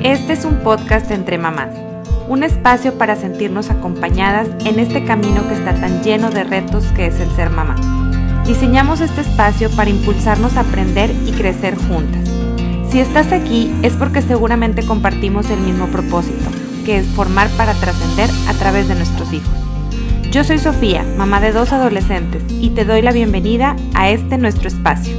Este es un podcast entre mamás, un espacio para sentirnos acompañadas en este camino que está tan lleno de retos que es el ser mamá. Diseñamos este espacio para impulsarnos a aprender y crecer juntas. Si estás aquí es porque seguramente compartimos el mismo propósito, que es formar para trascender a través de nuestros hijos. Yo soy Sofía, mamá de 2 adolescentes, y te doy la bienvenida a este nuestro espacio.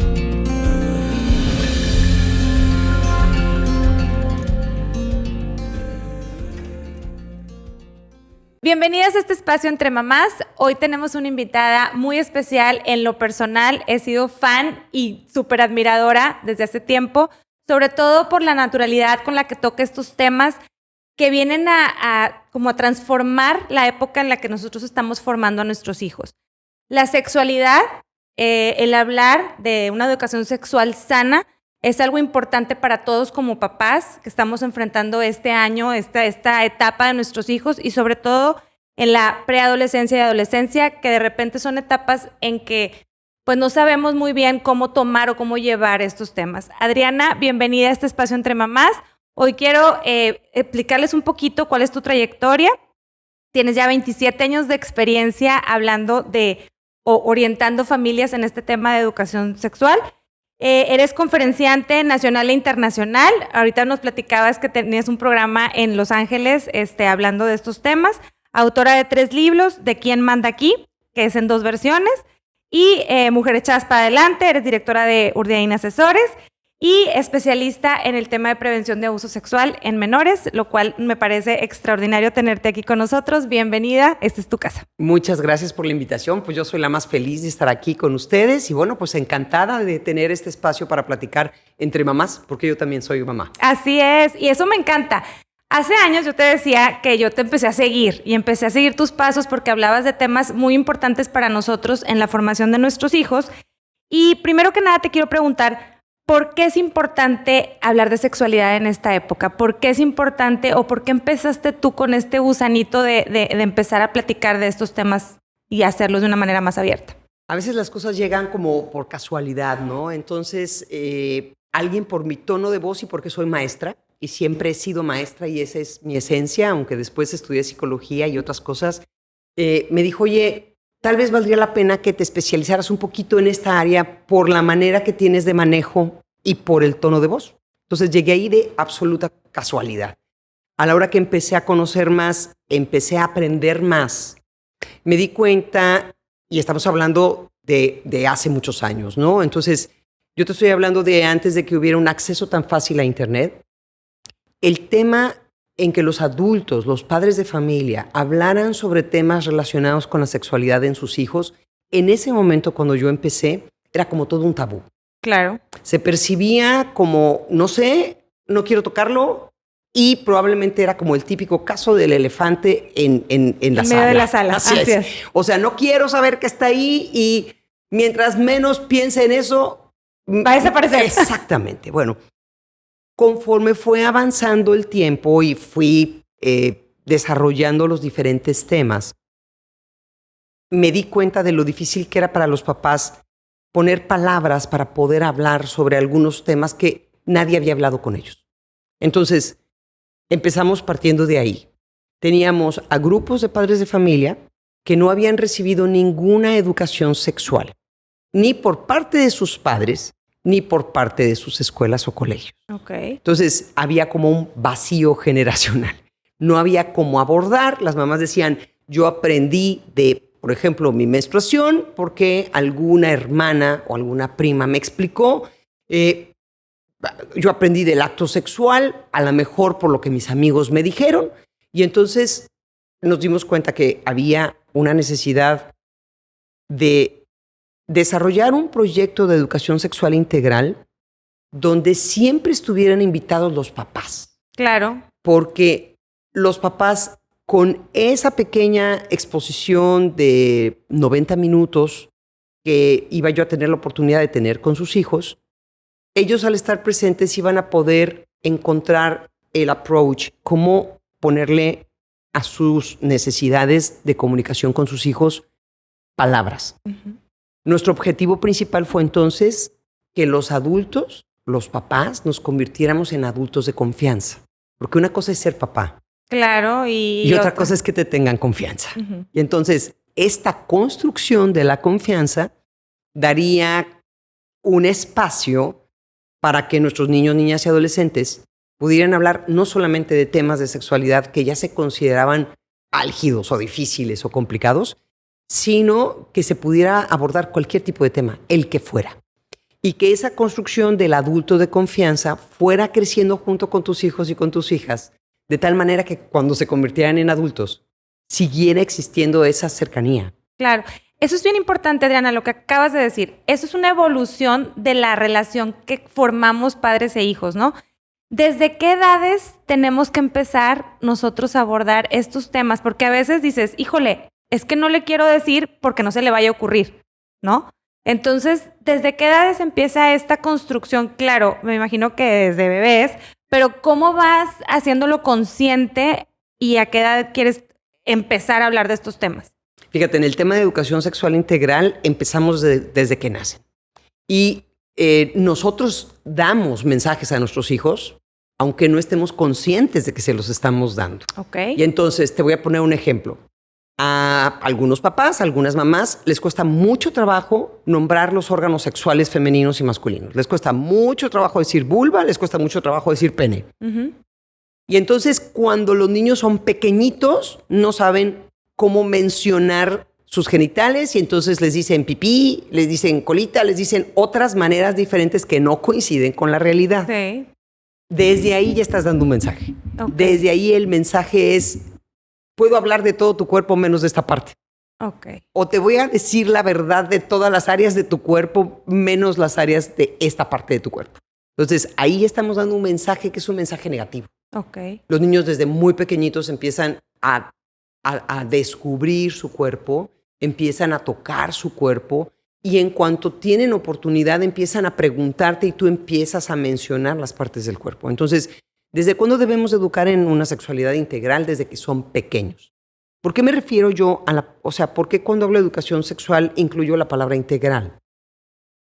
Bienvenidas a este espacio entre mamás. Hoy tenemos una invitada muy especial. En lo personal he sido fan y súper admiradora desde hace tiempo, sobre todo por la naturalidad con la que toca estos temas que vienen a transformar la época en la que nosotros estamos formando a nuestros hijos. La sexualidad, el hablar de una educación sexual sana es algo importante para todos como papás que estamos enfrentando este año, esta etapa de nuestros hijos y sobre todo en la preadolescencia y adolescencia, que de repente son etapas en que pues no sabemos muy bien cómo tomar o cómo llevar estos temas. Adriana, bienvenida a este espacio entre mamás. Hoy quiero explicarles un poquito cuál es tu trayectoria. Tienes ya 27 años de experiencia hablando de o orientando familias en este tema de educación sexual. Eres conferenciante nacional e internacional. Ahorita nos platicabas que tenías un programa en Los Ángeles hablando de estos temas. Autora de 3 libros, de ¿Quién manda aquí?, que es en 2 versiones. Y Mujer Echadas para Adelante, eres directora de Urdiaín Asesores y especialista en el tema de prevención de abuso sexual en menores, lo cual me parece extraordinario tenerte aquí con nosotros. Bienvenida, esta es tu casa. Muchas gracias por la invitación, pues yo soy la más feliz de estar aquí con ustedes y bueno, pues encantada de tener este espacio para platicar entre mamás, porque yo también soy mamá. Así es, y eso me encanta. Hace años yo te decía que yo te empecé a seguir y empecé a seguir tus pasos porque hablabas de temas muy importantes para nosotros en la formación de nuestros hijos. Y primero que nada te quiero preguntar, ¿por qué es importante hablar de sexualidad en esta época? ¿Por qué es importante o por qué empezaste tú con este gusanito de empezar a platicar de estos temas y hacerlos de una manera más abierta? A veces las cosas llegan como por casualidad, ¿no? Entonces, alguien por mi tono de voz y porque soy maestra, y siempre he sido maestra y esa es mi esencia, aunque después estudié psicología y otras cosas, me dijo, oye, tal vez valdría la pena que te especializaras un poquito en esta área por la manera que tienes de manejo y por el tono de voz. Entonces llegué ahí de absoluta casualidad. A la hora que empecé a conocer más, empecé a aprender más, me di cuenta, y estamos hablando de hace muchos años, ¿no? Entonces, yo te estoy hablando de antes de que hubiera un acceso tan fácil a Internet. El tema en que los adultos, los padres de familia, hablaran sobre temas relacionados con la sexualidad en sus hijos, en ese momento cuando yo empecé, era como todo un tabú. Claro. Se percibía como, no sé, no quiero tocarlo, y probablemente era como el típico caso del elefante en la sala. En medio de la sala, así es. O sea, no quiero saber que está ahí y mientras menos piense en eso, va a desaparecer. Exactamente. Bueno, conforme fue avanzando el tiempo y fui desarrollando los diferentes temas, me di cuenta de lo difícil que era para los papás poner palabras para poder hablar sobre algunos temas que nadie había hablado con ellos. Entonces, empezamos partiendo de ahí. Teníamos a grupos de padres de familia que no habían recibido ninguna educación sexual, ni por parte de sus padres, ni por parte de sus escuelas o colegios. Okay. Entonces, había como un vacío generacional. No había cómo abordar. Las mamás decían, yo aprendí de, por ejemplo, mi menstruación porque alguna hermana o alguna prima me explicó. Yo aprendí del acto sexual, a lo mejor por lo que mis amigos me dijeron. Y entonces nos dimos cuenta que había una necesidad de desarrollar un proyecto de educación sexual integral donde siempre estuvieran invitados los papás. Claro. Porque los papás, con esa pequeña exposición de 90 minutos que iba yo a tener la oportunidad de tener con sus hijos, ellos al estar presentes iban a poder encontrar el approach, cómo ponerle a sus necesidades de comunicación con sus hijos palabras. Uh-huh. Nuestro objetivo principal fue entonces que los adultos, los papás, nos convirtiéramos en adultos de confianza. Porque una cosa es ser papá Claro, y otra cosa es que te tengan confianza. Uh-huh. Y entonces, esta construcción de la confianza daría un espacio para que nuestros niños, niñas y adolescentes pudieran hablar no solamente de temas de sexualidad que ya se consideraban álgidos o difíciles o complicados, sino que se pudiera abordar cualquier tipo de tema, el que fuera. Y que esa construcción del adulto de confianza fuera creciendo junto con tus hijos y con tus hijas, de tal manera que cuando se convirtieran en adultos, siguiera existiendo esa cercanía. Claro. Eso es bien importante, Adriana, lo que acabas de decir. Eso es una evolución de la relación que formamos padres e hijos, ¿no? ¿Desde qué edades tenemos que empezar nosotros a abordar estos temas? Porque a veces dices, híjole, es que no le quiero decir porque no se le vaya a ocurrir, ¿no? Entonces, ¿desde qué edades empieza esta construcción? Claro, me imagino que desde bebés, pero ¿cómo vas haciéndolo consciente y a qué edad quieres empezar a hablar de estos temas? Fíjate, en el tema de educación sexual integral empezamos desde que nacen. Y nosotros damos mensajes a nuestros hijos, aunque no estemos conscientes de que se los estamos dando. Okay. Y entonces te voy a poner un ejemplo. A algunos papás, a algunas mamás, les cuesta mucho trabajo nombrar los órganos sexuales femeninos y masculinos. Les cuesta mucho trabajo decir vulva, les cuesta mucho trabajo decir pene. Uh-huh. Y entonces, cuando los niños son pequeñitos, no saben cómo mencionar sus genitales y entonces les dicen pipí, les dicen colita, les dicen otras maneras diferentes que no coinciden con la realidad. Sí. Desde ahí ya estás dando un mensaje. Okay. Desde ahí el mensaje es, puedo hablar de todo tu cuerpo menos de esta parte. Okay. O te voy a decir la verdad de todas las áreas de tu cuerpo menos las áreas de esta parte de tu cuerpo. Entonces, ahí estamos dando un mensaje que es un mensaje negativo. Okay. Los niños desde muy pequeñitos empiezan a descubrir su cuerpo, empiezan a tocar su cuerpo y en cuanto tienen oportunidad empiezan a preguntarte y tú empiezas a mencionar las partes del cuerpo. Entonces, ¿desde cuándo debemos educar en una sexualidad integral? Desde que son pequeños. ¿Por qué me refiero yo por qué cuando hablo de educación sexual incluyo la palabra integral?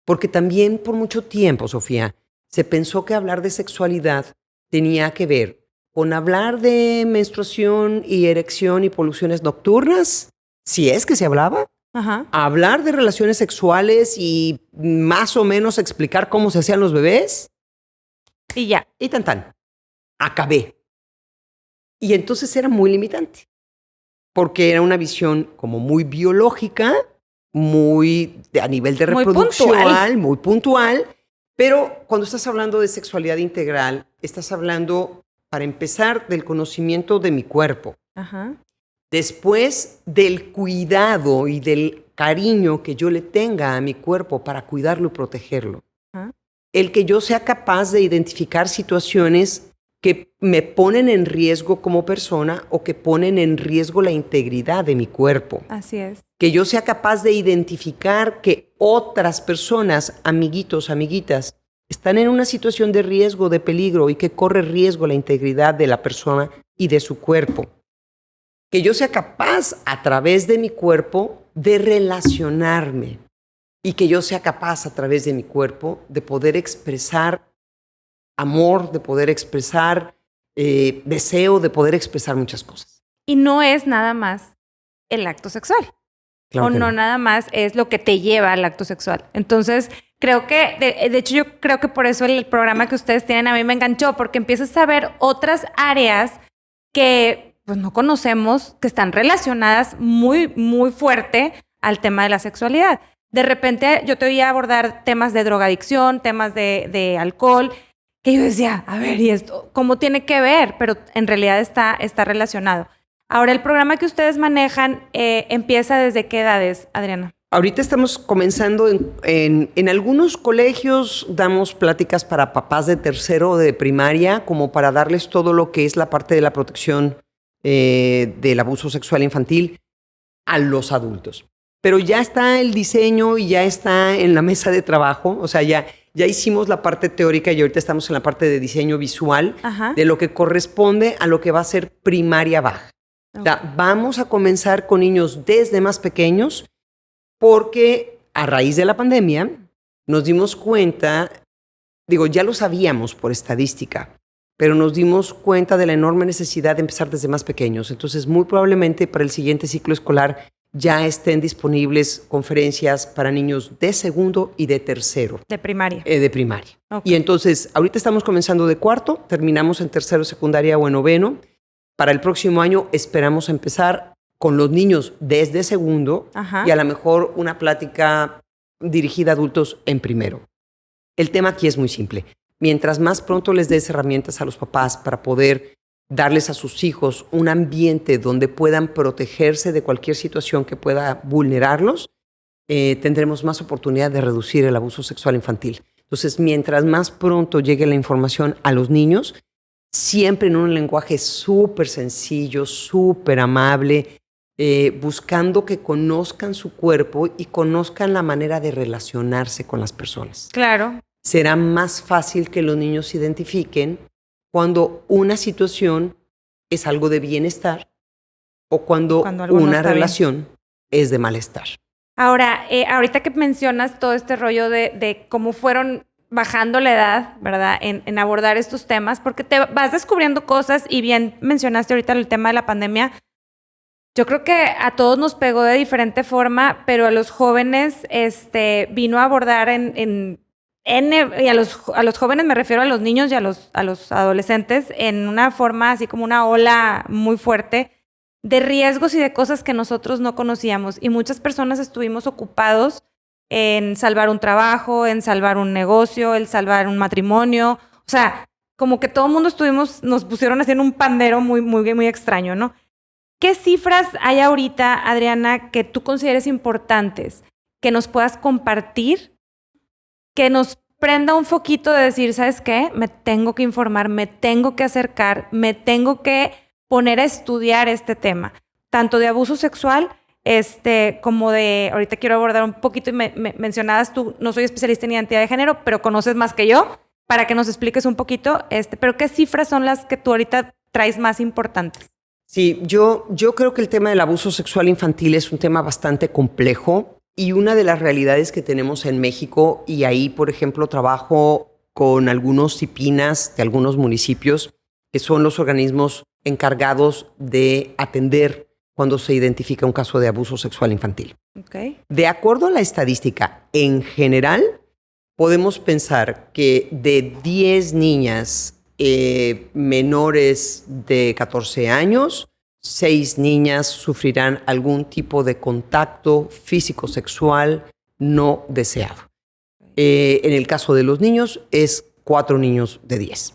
Porque también por mucho tiempo, Sofía, se pensó que hablar de sexualidad tenía que ver con hablar de menstruación y erección y poluciones nocturnas, si es que se hablaba. Ajá. Hablar de relaciones sexuales y más o menos explicar cómo se hacían los bebés. Y ya. Y tan. Acabé. Y entonces era muy limitante, porque era una visión como muy biológica, muy a nivel de reproducción, muy puntual. Pero cuando estás hablando de sexualidad integral, estás hablando, para empezar, del conocimiento de mi cuerpo. Ajá. Después del cuidado y del cariño que yo le tenga a mi cuerpo para cuidarlo y protegerlo. Ajá. El que yo sea capaz de identificar situaciones que me ponen en riesgo como persona o que ponen en riesgo la integridad de mi cuerpo. Así es. Que yo sea capaz de identificar que otras personas, amiguitos, amiguitas, están en una situación de riesgo, de peligro y que corre riesgo la integridad de la persona y de su cuerpo. Que yo sea capaz, a través de mi cuerpo, de relacionarme. Y que yo sea capaz, a través de mi cuerpo, de poder expresar amor, de poder expresar deseo, de poder expresar muchas cosas. Y no es nada más el acto sexual. Claro, o no, nada más es lo que te lleva al acto sexual. Entonces, creo que, de hecho, yo creo que por eso el programa que ustedes tienen a mí me enganchó, porque empiezas a ver otras áreas que pues no conocemos, que están relacionadas muy, muy fuerte al tema de la sexualidad. De repente yo te oía abordar temas de drogadicción, temas de alcohol, que yo decía, a ver, ¿y esto cómo tiene que ver? Pero en realidad está relacionado. Ahora, el programa que ustedes manejan empieza ¿desde qué edades, Adriana? Ahorita estamos comenzando en algunos colegios, damos pláticas para papás de tercero de primaria, como para darles todo lo que es la parte de la protección del abuso sexual infantil a los adultos. Pero ya está el diseño y ya está en la mesa de trabajo, o sea, ya hicimos la parte teórica y ahorita estamos en la parte de diseño visual. Ajá. De lo que corresponde a lo que va a ser primaria baja. Okay. O sea, vamos a comenzar con niños desde más pequeños porque a raíz de la pandemia nos dimos cuenta, ya lo sabíamos por estadística, pero nos dimos cuenta de la enorme necesidad de empezar desde más pequeños. Entonces, muy probablemente para el siguiente ciclo escolar ya estén disponibles conferencias para niños de segundo y de tercero. De primaria. De primaria. Okay. Y entonces, ahorita estamos comenzando de cuarto, terminamos en tercero, secundaria o en noveno. Para el próximo año esperamos empezar con los niños desde segundo. Ajá. Y a lo mejor una plática dirigida a adultos en primero. El tema aquí es muy simple. Mientras más pronto les des herramientas a los papás para poder darles a sus hijos un ambiente donde puedan protegerse de cualquier situación que pueda vulnerarlos, tendremos más oportunidad de reducir el abuso sexual infantil. Entonces, mientras más pronto llegue la información a los niños, siempre en un lenguaje súper sencillo, súper amable, buscando que conozcan su cuerpo y conozcan la manera de relacionarse con las personas. Claro. Será más fácil que los niños se identifiquen cuando una situación es algo de bienestar o cuando una relación es de malestar. Ahora, ahorita que mencionas todo este rollo de cómo fueron bajando la edad, ¿verdad? En abordar estos temas, porque te vas descubriendo cosas y bien mencionaste ahorita el tema de la pandemia. Yo creo que a todos nos pegó de diferente forma, pero a los jóvenes vino a abordar y a los jóvenes me refiero a los niños y a los adolescentes en una forma así como una ola muy fuerte de riesgos y de cosas que nosotros no conocíamos. Y muchas personas estuvimos ocupados en salvar un trabajo, en salvar un negocio, en salvar un matrimonio. O sea, como que todo el mundo nos pusieron haciendo un pandero muy, muy, muy extraño, ¿no? ¿Qué cifras hay ahorita, Adriana, que tú consideres importantes que nos puedas compartir? Que nos prenda un foquito de decir, ¿sabes qué? Me tengo que informar, me tengo que acercar, me tengo que poner a estudiar este tema, tanto de abuso sexual, como de, ahorita quiero abordar un poquito, y me mencionabas tú, no soy especialista en identidad de género, pero conoces más que yo, para que nos expliques un poquito, pero ¿qué cifras son las que tú ahorita traes más importantes? Sí, yo creo que el tema del abuso sexual infantil es un tema bastante complejo. Y una de las realidades que tenemos en México, y ahí, por ejemplo, trabajo con algunos CIPINAS de algunos municipios, que son los organismos encargados de atender cuando se identifica un caso de abuso sexual infantil. Okay. De acuerdo a la estadística, en general, podemos pensar que de 10 niñas menores de 14 años, 6 niñas sufrirán algún tipo de contacto físico-sexual no deseado. En el caso de los niños, es 4 niños de 10.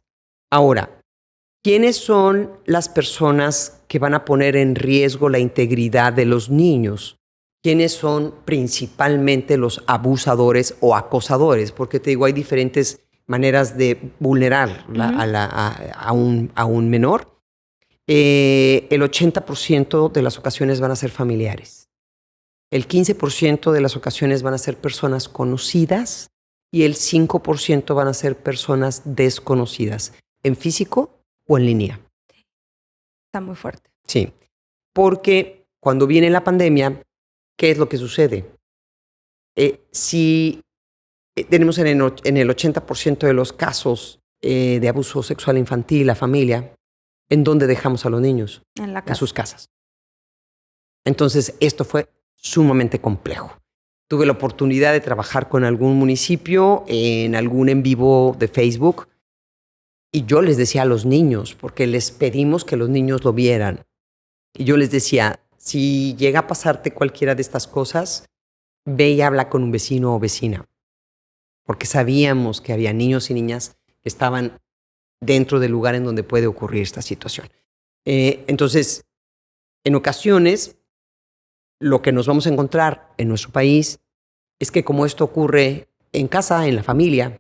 Ahora, ¿quiénes son las personas que van a poner en riesgo la integridad de los niños? ¿Quiénes son principalmente los abusadores o acosadores? Porque te digo, hay diferentes maneras de vulnerar a un menor. El 80% de las ocasiones van a ser familiares. El 15% de las ocasiones van a ser personas conocidas y el 5% van a ser personas desconocidas, en físico o en línea. Está muy fuerte. Sí, porque cuando viene la pandemia, ¿qué es lo que sucede? Si tenemos en el 80% de los casos de abuso sexual infantil, la familia, ¿en dónde dejamos a los niños? En la casa. En sus casas. Entonces, esto fue sumamente complejo. Tuve la oportunidad de trabajar con algún municipio en algún en vivo de Facebook y yo les decía a los niños, porque les pedimos que los niños lo vieran, y yo les decía, si llega a pasarte cualquiera de estas cosas, ve y habla con un vecino o vecina, porque sabíamos que había niños y niñas que estaban dentro del lugar en donde puede ocurrir esta situación. Entonces, en ocasiones, lo que nos vamos a encontrar en nuestro país es que como esto ocurre en casa, en la familia,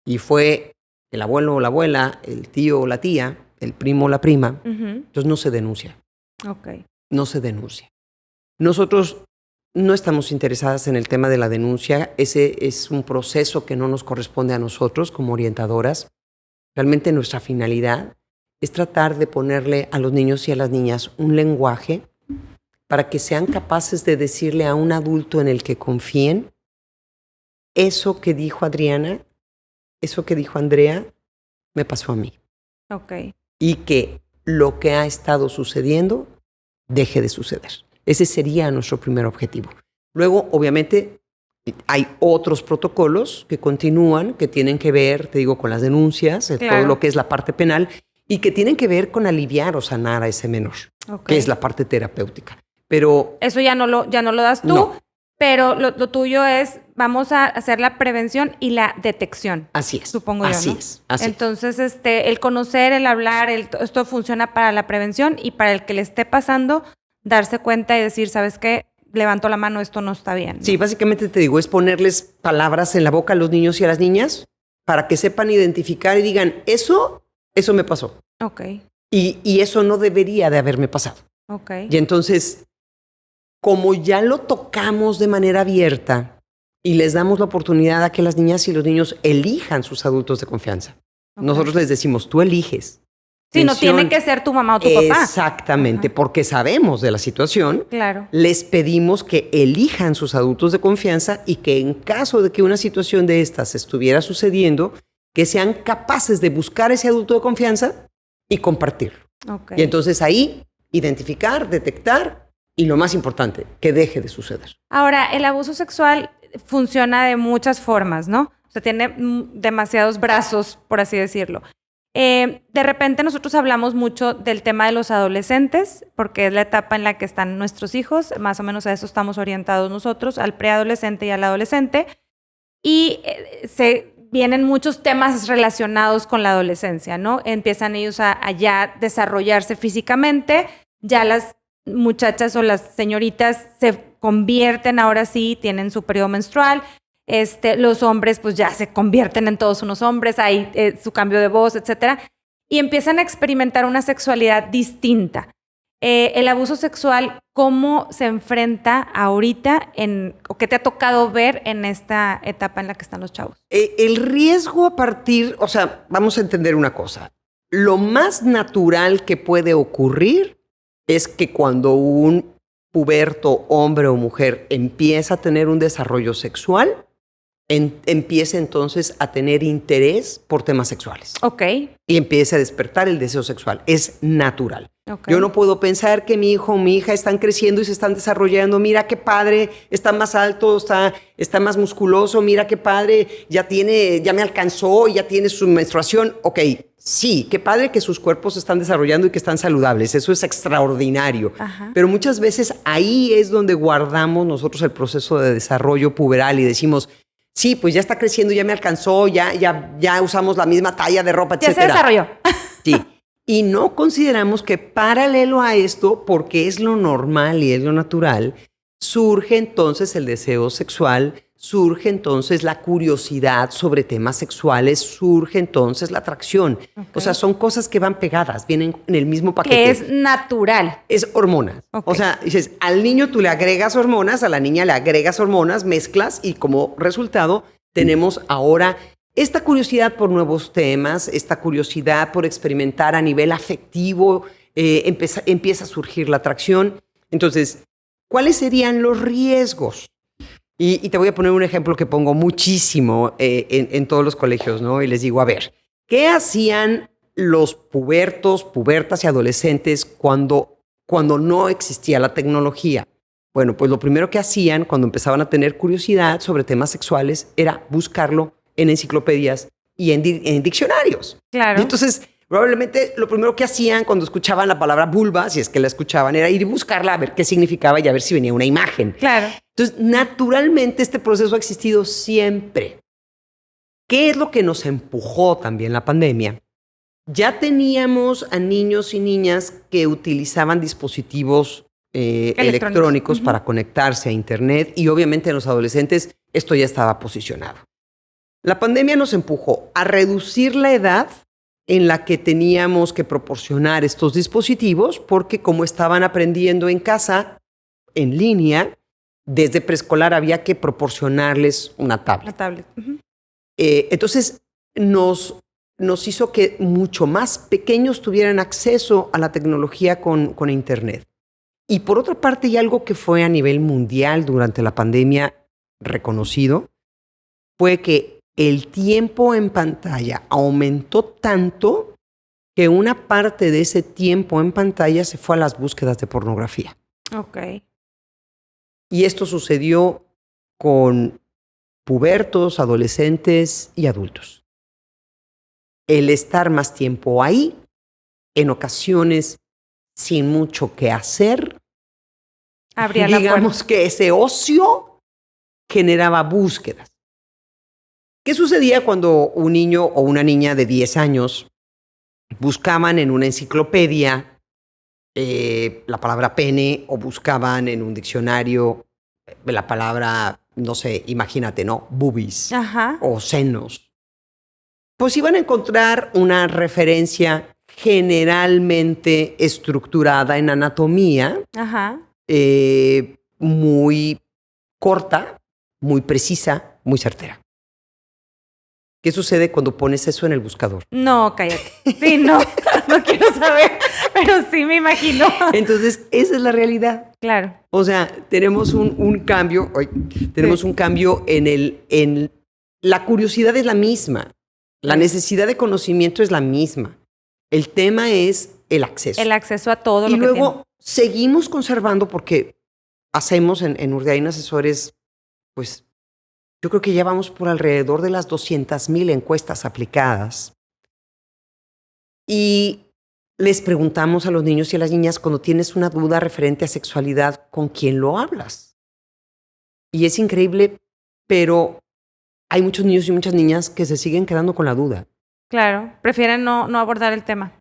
y fue el abuelo o la abuela, el tío o la tía, el primo o la prima, entonces no se denuncia. Okay. No se denuncia. Nosotros no estamos interesadas en el tema de la denuncia. Ese es un proceso que no nos corresponde a nosotros como orientadoras. Realmente nuestra finalidad es tratar de ponerle a los niños y a las niñas un lenguaje para que sean capaces de decirle a un adulto en el que confíen, eso que dijo Adriana, eso que dijo Andrea, me pasó a mí. Ok. y que lo que ha estado sucediendo deje de suceder. Ese sería nuestro primer objetivo. Luego, obviamente, hay otros protocolos que continúan, que tienen que ver, te digo, con las denuncias, todo Claro. lo que es la parte penal, y que tienen que ver con aliviar o sanar a ese menor, Ok. que es la parte terapéutica. Pero Eso ya no lo das tú, No. pero lo tuyo es, vamos a hacer la prevención y la detección. así es. Supongo así yo, ¿no? es. Así es. Entonces, el conocer, el hablar, esto funciona para la prevención y para el que le esté pasando, darse cuenta y decir, ¿sabes qué? Levanto la mano, esto no está bien, ¿no? Sí, básicamente te digo, es ponerles palabras en la boca a los niños y a las niñas para que sepan identificar y digan, eso me pasó. Ok, Y eso no debería de haberme pasado. ok. Y entonces, como ya lo tocamos de manera abierta y les damos la oportunidad a que las niñas y los niños elijan sus adultos de confianza. Ok. Nosotros les decimos, tú eliges. Sí, no Atención. tiene que ser tu mamá o tu papá. Exactamente, Ajá. porque sabemos de la situación. Claro. Les pedimos que elijan sus adultos de confianza y que en caso de que una situación de estas estuviera sucediendo, que sean capaces de buscar ese adulto de confianza y compartirlo. Ok. Y entonces ahí identificar, detectar y lo más importante, que deje de suceder. Ahora, el abuso sexual funciona de muchas formas, ¿no? O sea, tiene demasiados brazos, por así decirlo. De repente nosotros hablamos mucho del tema de los adolescentes, porque es la etapa en la que están nuestros hijos, más o menos a eso estamos orientados nosotros, al preadolescente y al adolescente, y se vienen muchos temas relacionados con la adolescencia, ¿no? Empiezan ellos a ya desarrollarse físicamente, ya las muchachas o las señoritas se convierten ahora sí, tienen su periodo menstrual. Los hombres pues ya se convierten en todos unos hombres, hay su cambio de voz, etcétera, y empiezan a experimentar una sexualidad distinta. El abuso sexual, ¿cómo se enfrenta ahorita o qué te ha tocado ver en esta etapa en la que están los chavos? El riesgo o sea, vamos a entender una cosa. Lo más natural que puede ocurrir es que cuando un puberto, hombre o mujer, empieza a tener un desarrollo sexual, empiece entonces a tener interés por temas sexuales. Ok. Y empiece a despertar el deseo sexual. Es natural. Okay. Yo no puedo pensar que mi hijo o mi hija están creciendo y se están desarrollando. Mira qué padre, está más alto, está más musculoso. Mira qué padre, ya me alcanzó, ya tiene su menstruación. Ok, sí, qué padre que sus cuerpos se están desarrollando y que están saludables. Eso es extraordinario. Ajá. Pero muchas veces ahí es donde guardamos nosotros el proceso de desarrollo puberal y decimos, sí, pues ya está creciendo, ya me alcanzó, ya usamos la misma talla de ropa, ya etcétera. se desarrolló. Sí. Y no consideramos que paralelo a esto, porque es lo normal y es lo natural, surge entonces el deseo sexual, surge entonces la curiosidad sobre temas sexuales, surge entonces la atracción. Okay. O sea, son cosas que van pegadas, vienen en el mismo paquete. Que es natural. Es hormonas. Okay. O sea, dices, al niño tú le agregas hormonas, a la niña le agregas hormonas, mezclas y como resultado tenemos ahora esta curiosidad por nuevos temas, esta curiosidad por experimentar a nivel afectivo, empieza a surgir la atracción. Entonces, ¿cuáles serían los riesgos? Y te voy a poner un ejemplo que pongo muchísimo en todos los colegios, ¿no? Y les digo, a ver, ¿qué hacían los pubertas y adolescentes cuando no existía la tecnología? Bueno, pues lo primero que hacían cuando empezaban a tener curiosidad sobre temas sexuales era buscarlo en enciclopedias y en diccionarios. Claro. Y entonces, probablemente lo primero que hacían cuando escuchaban la palabra vulva, si es que la escuchaban, era ir y buscarla a ver qué significaba y a ver si venía una imagen. Claro. Entonces, naturalmente, este proceso ha existido siempre. ¿Qué es lo que nos empujó también la pandemia? Ya teníamos a niños y niñas que utilizaban dispositivos electrónicos para conectarse a Internet y obviamente en los adolescentes esto ya estaba posicionado. La pandemia nos empujó a reducir la edad en la que teníamos que proporcionar estos dispositivos porque como estaban aprendiendo en casa, en línea, desde preescolar había que proporcionarles una tablet. La tablet. Uh-huh. Entonces nos hizo que mucho más pequeños tuvieran acceso a la tecnología con Internet. Y por otra parte, y algo que fue a nivel mundial durante la pandemia reconocido, fue que el tiempo en pantalla aumentó tanto que una parte de ese tiempo en pantalla se fue a las búsquedas de pornografía. Ok. Y esto sucedió con pubertos, adolescentes y adultos. El estar más tiempo ahí, en ocasiones sin mucho que hacer, Abría la digamos puerta. que ese ocio generaba búsquedas. ¿Qué sucedía cuando un niño o una niña de 10 años buscaban en una enciclopedia la palabra pene o buscaban en un diccionario la palabra, no sé, imagínate, ¿no? Boobies Ajá. o senos? Pues iban a encontrar una referencia generalmente estructurada en anatomía, Ajá. muy corta, muy precisa, muy certera. ¿Qué sucede cuando pones eso en el buscador? No, cállate. Sí, no, no quiero saber, pero sí me imagino. Entonces, esa es la realidad. Claro. O sea, tenemos un cambio, tenemos un cambio en la curiosidad es la misma, la Sí. necesidad de conocimiento es la misma. El tema es el acceso. El acceso a todo Y lo que luego tiene. seguimos conservando porque hacemos en Urdiaín Asesores, pues yo creo que ya vamos por alrededor de las 200,000 encuestas aplicadas. Y les preguntamos a los niños y a las niñas cuando tienes una duda referente a sexualidad, ¿con quién lo hablas? Y es increíble, pero hay muchos niños y muchas niñas que se siguen quedando con la duda. Claro, prefieren no abordar el tema.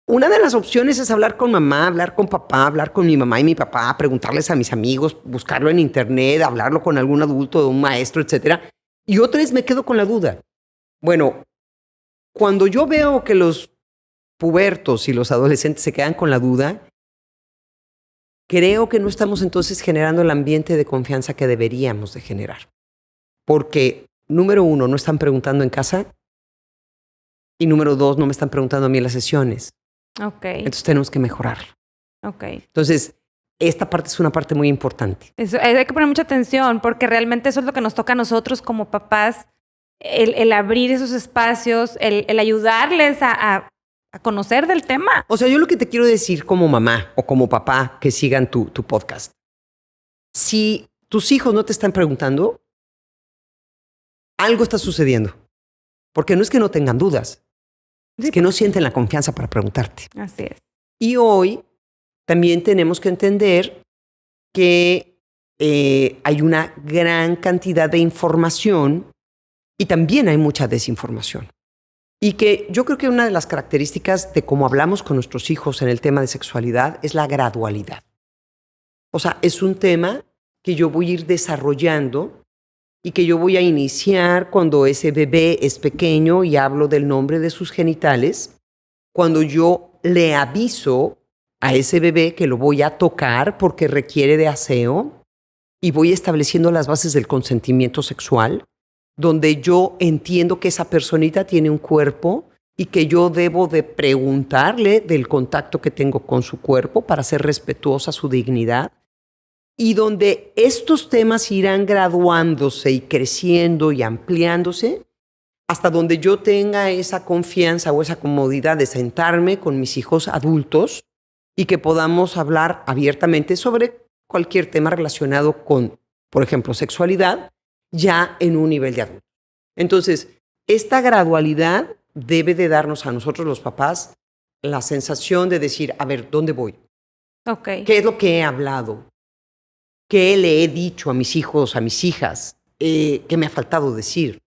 Una de las opciones es hablar con mamá, hablar con papá, hablar con mi mamá y mi papá, preguntarles a mis amigos, buscarlo en internet, hablarlo con algún adulto, un maestro, etcétera. Y otra es me quedo con la duda. Bueno, cuando yo veo que los pubertos y los adolescentes se quedan con la duda, creo que no estamos entonces generando el ambiente de confianza que deberíamos de generar. Porque, número uno, no están preguntando en casa y número dos, no me están preguntando a mí en las sesiones. Ok. Entonces tenemos que mejorarlo. Ok. Entonces, esta parte es una parte muy importante. Eso, hay que poner mucha atención porque realmente eso es lo que nos toca a nosotros como papás, el abrir esos espacios, el ayudarles a conocer del tema. O sea, yo lo que te quiero decir como mamá o como papá que sigan tu podcast, si tus hijos no te están preguntando, algo está sucediendo. Porque no es que no tengan dudas, Sí, es que no sienten la confianza para preguntarte. así es. Y hoy también tenemos que entender que hay una gran cantidad de información y también hay mucha desinformación. Y que yo creo que una de las características de cómo hablamos con nuestros hijos en el tema de sexualidad es la gradualidad. O sea, es un tema que yo voy a ir desarrollando y que yo voy a iniciar cuando ese bebé es pequeño y hablo del nombre de sus genitales, cuando yo le aviso a ese bebé que lo voy a tocar porque requiere de aseo y voy estableciendo las bases del consentimiento sexual, donde yo entiendo que esa personita tiene un cuerpo y que yo debo de preguntarle del contacto que tengo con su cuerpo para ser respetuosa su dignidad, y donde estos temas irán graduándose y creciendo y ampliándose hasta donde yo tenga esa confianza o esa comodidad de sentarme con mis hijos adultos y que podamos hablar abiertamente sobre cualquier tema relacionado con, por ejemplo, sexualidad, ya en un nivel de adulto. Entonces, esta gradualidad debe de darnos a nosotros los papás la sensación de decir, a ver, ¿dónde voy? Ok. ¿Qué es lo que he hablado? ¿Qué le he dicho a mis hijos, a mis hijas? ¿Qué me ha faltado decir?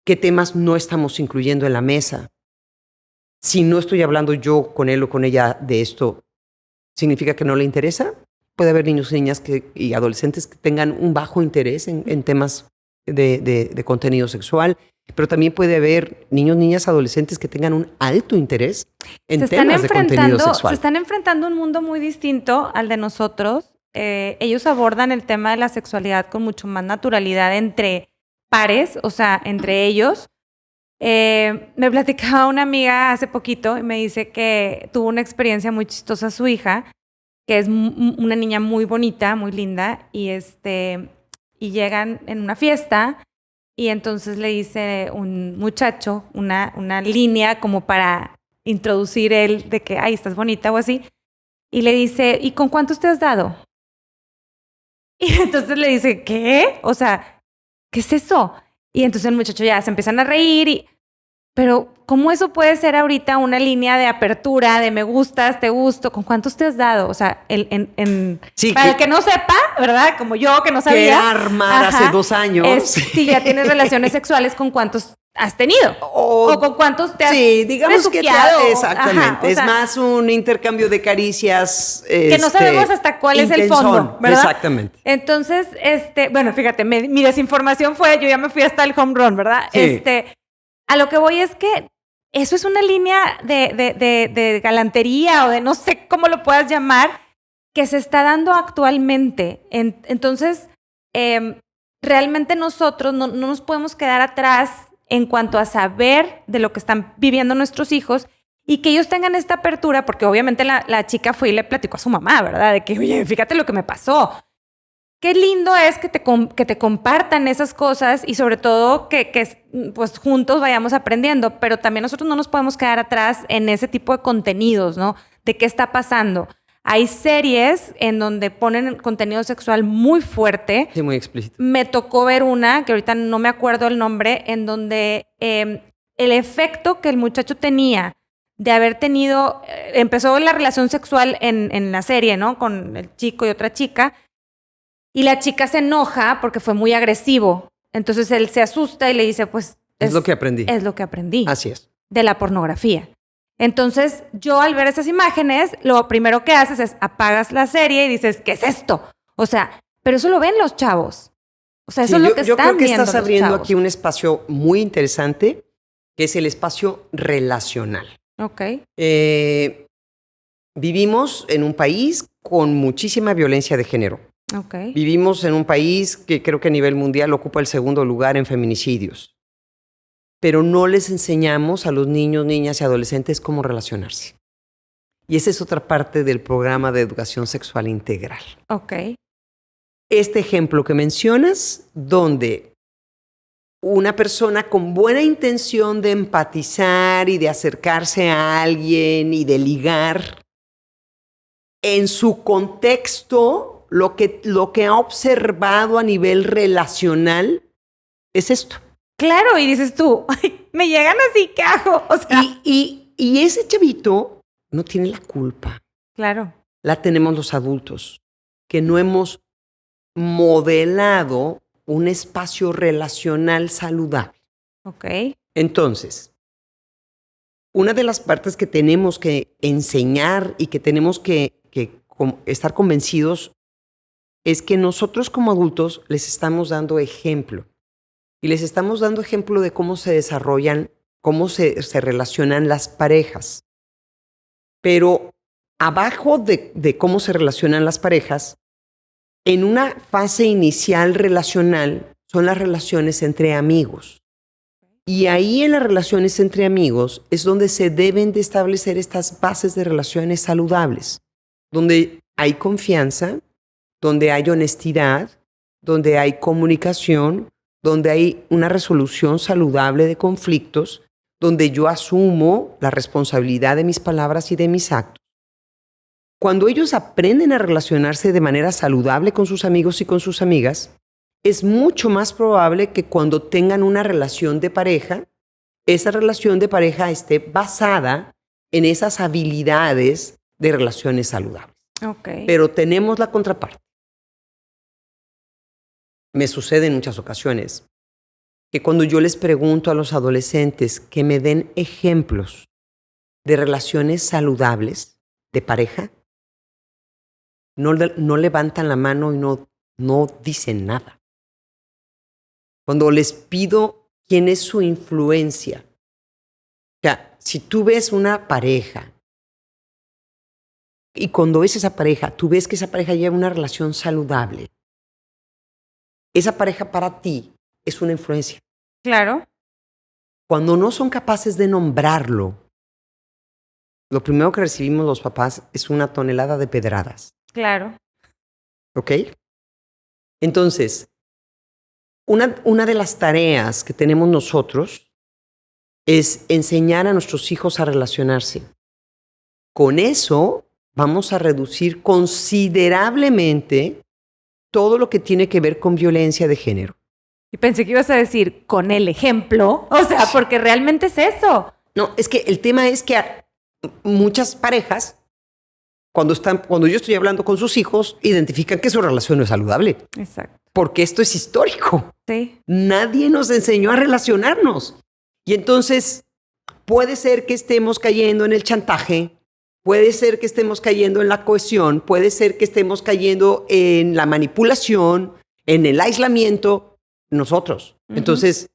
¿Qué temas no estamos incluyendo en la mesa? Si no estoy hablando yo con él o con ella de esto, ¿significa que no le interesa? Puede haber niños y niñas y adolescentes que tengan un bajo interés en temas de contenido sexual, pero también puede haber niños, niñas, adolescentes que tengan un alto interés en temas de contenido sexual. Se están enfrentando a un mundo muy distinto al de nosotros. Ellos abordan el tema de la sexualidad con mucho más naturalidad entre pares, o sea, entre ellos. Me platicaba una amiga hace poquito y me dice que tuvo una experiencia muy chistosa su hija, que es una niña muy bonita, muy linda, y llegan en una fiesta y entonces le dice un muchacho una línea como para introducir él de que, ay, estás bonita o así. Y le dice, ¿y con cuántos te has dado? Y entonces le dice, ¿qué? O sea, ¿qué es eso? Y entonces el muchacho ya se empiezan a reír y... Pero, ¿cómo eso puede ser ahorita una línea de apertura, de me gustas, te gusto? ¿Con cuántos te has dado? O sea, Sí, para el que no sepa, ¿verdad? Como yo, que no sabía. Que era armar hace 2 años. Si ya tienes relaciones sexuales, ¿con cuántos has tenido? O con cuántos te has digamos que exactamente. Ajá, o es sea, más un intercambio de caricias. Que no sabemos hasta cuál es el fondo, ¿verdad? Exactamente. Entonces, bueno, fíjate, mi desinformación fue, yo ya me fui hasta el home run, ¿verdad? Sí. A lo que voy es que eso es una línea de galantería o de no sé cómo lo puedas llamar, que se está dando actualmente. Entonces, realmente nosotros no nos podemos quedar atrás en cuanto a saber de lo que están viviendo nuestros hijos y que ellos tengan esta apertura, porque obviamente la chica fue y le platicó a su mamá, ¿verdad? De que, oye, fíjate lo que me pasó. Qué lindo es que te compartan esas cosas y sobre todo que pues juntos vayamos aprendiendo, pero también nosotros no nos podemos quedar atrás en ese tipo de contenidos, ¿no? De qué está pasando. Hay series en donde ponen contenido sexual muy fuerte. Sí, muy explícito. Me tocó ver una, que ahorita no me acuerdo el nombre, en donde el efecto que el muchacho tenía de haber tenido, empezó la relación sexual en la serie, ¿no? Con el chico y otra chica. Y la chica se enoja porque fue muy agresivo. Entonces él se asusta y le dice, pues... Es lo que aprendí. Es lo que aprendí. Así es. De la pornografía. Entonces yo al ver esas imágenes, lo primero que haces es apagas la serie y dices, ¿qué es esto? O sea, pero eso lo ven los chavos. O sea, eso es lo que están viendo. Yo creo que estás los abriendo chavos. aquí un espacio muy interesante, que es el espacio relacional. Ok. Vivimos en un país con muchísima violencia de género. Okay. Vivimos en un país que creo que a nivel mundial ocupa el 2º lugar en feminicidios. Pero no les enseñamos a los niños, niñas y adolescentes cómo relacionarse. Y esa es otra parte del programa de educación sexual integral. Ok. Este ejemplo que mencionas, donde una persona con buena intención de empatizar y de acercarse a alguien y de ligar, en su contexto, lo que ha observado a nivel relacional es esto. Claro, y dices tú, ay, me llegan así, ¿qué hago? O sea, y ese chavito no tiene la culpa. claro. La tenemos los adultos, que no hemos modelado un espacio relacional saludable. Ok. Entonces, una de las partes que tenemos que enseñar y que tenemos que estar convencidos es que nosotros como adultos les estamos dando ejemplo. Y les estamos dando ejemplo de cómo se desarrollan, cómo se relacionan las parejas. Pero abajo de cómo se relacionan las parejas, en una fase inicial relacional, son las relaciones entre amigos. Y ahí en las relaciones entre amigos es donde se deben de establecer estas bases de relaciones saludables, donde hay confianza, donde hay honestidad, donde hay comunicación, donde hay una resolución saludable de conflictos, donde yo asumo la responsabilidad de mis palabras y de mis actos. Cuando ellos aprenden a relacionarse de manera saludable con sus amigos y con sus amigas, es mucho más probable que cuando tengan una relación de pareja, esa relación de pareja esté basada en esas habilidades de relaciones saludables. Okay. Pero tenemos la contraparte. Me sucede en muchas ocasiones que cuando yo les pregunto a los adolescentes que me den ejemplos de relaciones saludables de pareja, no levantan la mano y no dicen nada. Cuando les pido quién es su influencia, o sea, si tú ves una pareja y cuando ves esa pareja, tú ves que esa pareja lleva una relación saludable, esa pareja para ti es una influencia. Claro. Cuando no son capaces de nombrarlo, lo primero que recibimos los papás es una tonelada de pedradas. Claro. ¿Ok? Entonces, una de las tareas que tenemos nosotros es enseñar a nuestros hijos a relacionarse. Con eso vamos a reducir considerablemente todo lo que tiene que ver con violencia de género. Y pensé que ibas a decir con el ejemplo, o sea, porque realmente es eso. No, es que el tema es que muchas parejas, cuando yo estoy hablando con sus hijos, identifican que su relación no es saludable. Exacto. Porque esto es histórico. Sí. Nadie nos enseñó a relacionarnos. Y entonces puede ser que estemos cayendo en el chantaje, puede ser que estemos cayendo en la cohesión, puede ser que estemos cayendo en la manipulación, en el aislamiento, nosotros. Entonces,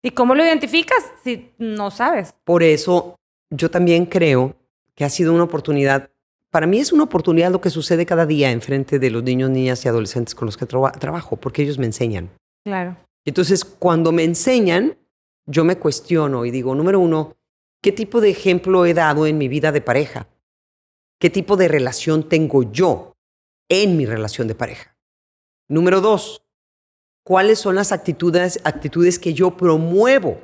¿y cómo lo identificas si no sabes? por eso yo también creo que ha sido una oportunidad. Para mí es una oportunidad lo que sucede cada día enfrente de los niños, niñas y adolescentes con los que trabajo, porque ellos me enseñan. Claro. Entonces, cuando me enseñan, yo me cuestiono y digo, número uno, ¿qué tipo de ejemplo he dado en mi vida de pareja? ¿Qué tipo de relación tengo yo en mi relación de pareja? Número dos, ¿cuáles son las actitudes que yo promuevo?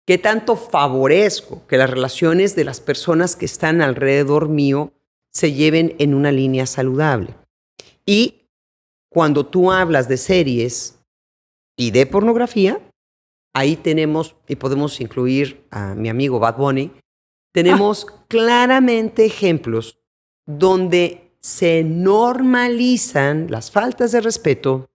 ¿Qué tanto favorezco que las relaciones de las personas que están alrededor mío se lleven en una línea saludable? Y cuando tú hablas de series y de pornografía, ahí tenemos, y podemos incluir a mi amigo Bad Bunny, tenemos claramente ejemplos donde se normalizan las faltas de respeto,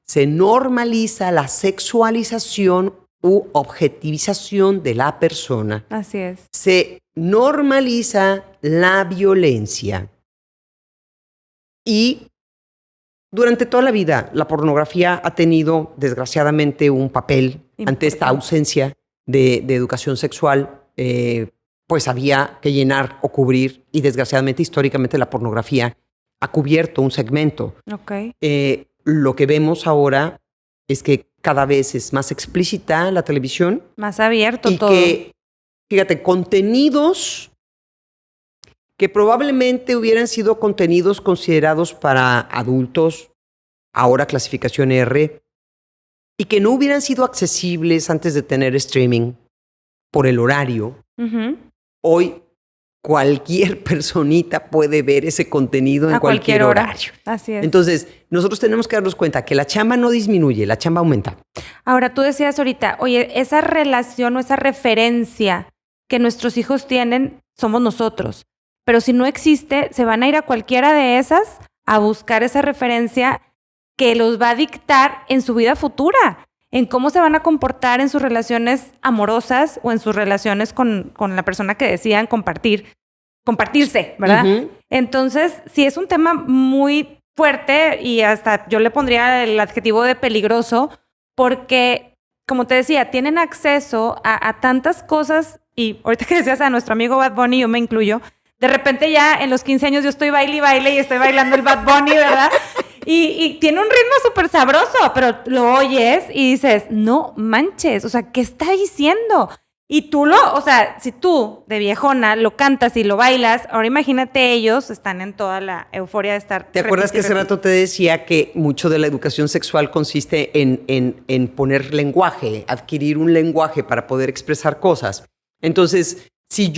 se normaliza la sexualización u objetivización de la persona. Así es. Se normaliza la violencia. Y durante toda la vida, la pornografía ha tenido, desgraciadamente, un papel ante esta ausencia de educación sexual. Pues había que llenar o cubrir, y desgraciadamente, históricamente, la pornografía ha cubierto un segmento. Ok. Lo que vemos ahora es que cada vez es más explícita la televisión. Más abierto y todo. Que, fíjate, contenidos que probablemente hubieran sido contenidos considerados para adultos, ahora clasificación R, y que no hubieran sido accesibles antes de tener streaming por el horario. Hoy cualquier personita puede ver ese contenido en cualquier horario. Así es. Entonces, nosotros tenemos que darnos cuenta que la chamba no disminuye, la chamba aumenta. Ahora, tú decías ahorita, oye, esa relación o esa referencia que nuestros hijos tienen somos nosotros. Pero si no existe, se van a ir a cualquiera de esas a buscar esa referencia que los va a dictar en su vida futura, en cómo se van a comportar en sus relaciones amorosas o en sus relaciones con la persona que decidan compartirse, ¿verdad? Entonces, sí es un tema muy fuerte y hasta yo le pondría el adjetivo de peligroso porque, como te decía, tienen acceso a tantas cosas y ahorita que decías a nuestro amigo Bad Bunny, yo me incluyo, de repente ya en los 15 años yo estoy baile y baile y estoy bailando el Bad Bunny, ¿verdad? Y tiene un ritmo súper sabroso, pero lo oyes y dices, no manches, o sea, ¿qué está diciendo? Y tú o sea, si tú de viejona lo cantas y lo bailas, ahora imagínate ellos están en toda la euforia de estar... ¿Te acuerdas que hace rato te decía que mucho de la educación sexual consiste en poner lenguaje, adquirir un lenguaje para poder expresar cosas? Entonces, si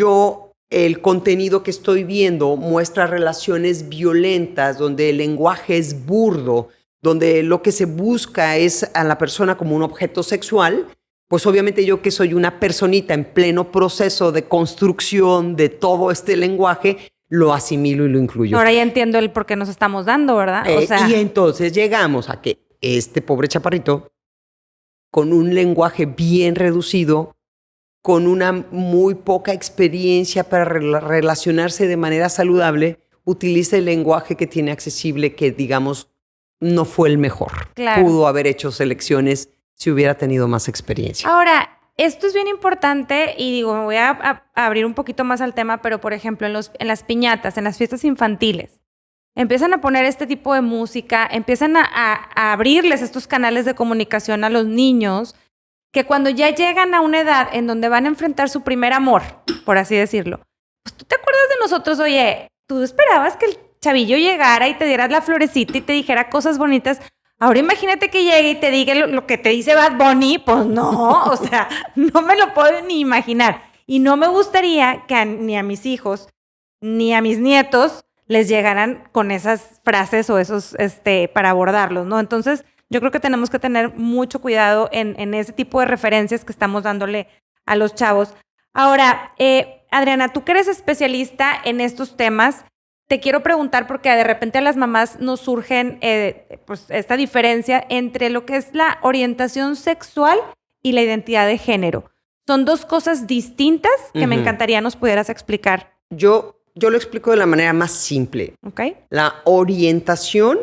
el contenido que estoy viendo muestra relaciones violentas, donde el lenguaje es burdo, donde lo que se busca es a la persona como un objeto sexual, pues obviamente yo que soy una personita en pleno proceso de construcción de todo este lenguaje, lo asimilo y lo incluyo. Ahora ya entiendo el por qué nos estamos dando, ¿verdad? O sea... Y entonces llegamos a que este pobre chaparrito, con un lenguaje bien reducido, con una muy poca experiencia para relacionarse de manera saludable, utiliza el lenguaje que tiene accesible, que digamos no fue el mejor. Claro. Pudo haber hecho selecciones si hubiera tenido más experiencia. Ahora, esto es bien importante y digo, me voy a abrir un poquito más al tema, pero por ejemplo, en las piñatas, en las fiestas infantiles, empiezan a poner este tipo de música, empiezan a abrirles estos canales de comunicación a los niños, que cuando ya llegan a una edad en donde van a enfrentar su primer amor, por así decirlo, pues tú te acuerdas de nosotros, oye, tú esperabas que el chavillo llegara y te diera la florecita y te dijera cosas bonitas. Ahora imagínate que llegue y te diga lo que te dice Bad Bunny, pues no, o sea, no me lo puedo ni imaginar. Y no me gustaría que ni a mis hijos ni a mis nietos les llegaran con esas frases o esos, para abordarlos, ¿no? Entonces, yo creo que tenemos que tener mucho cuidado en ese tipo de referencias que estamos dándole a los chavos. Ahora, Adriana, tú que eres especialista en estos temas, te quiero preguntar porque de repente a las mamás nos surgen pues esta diferencia entre lo que es la orientación sexual y la identidad de género. Son dos cosas distintas que me encantaría nos pudieras explicar. Yo lo explico de la manera más simple. ¿Ok? La orientación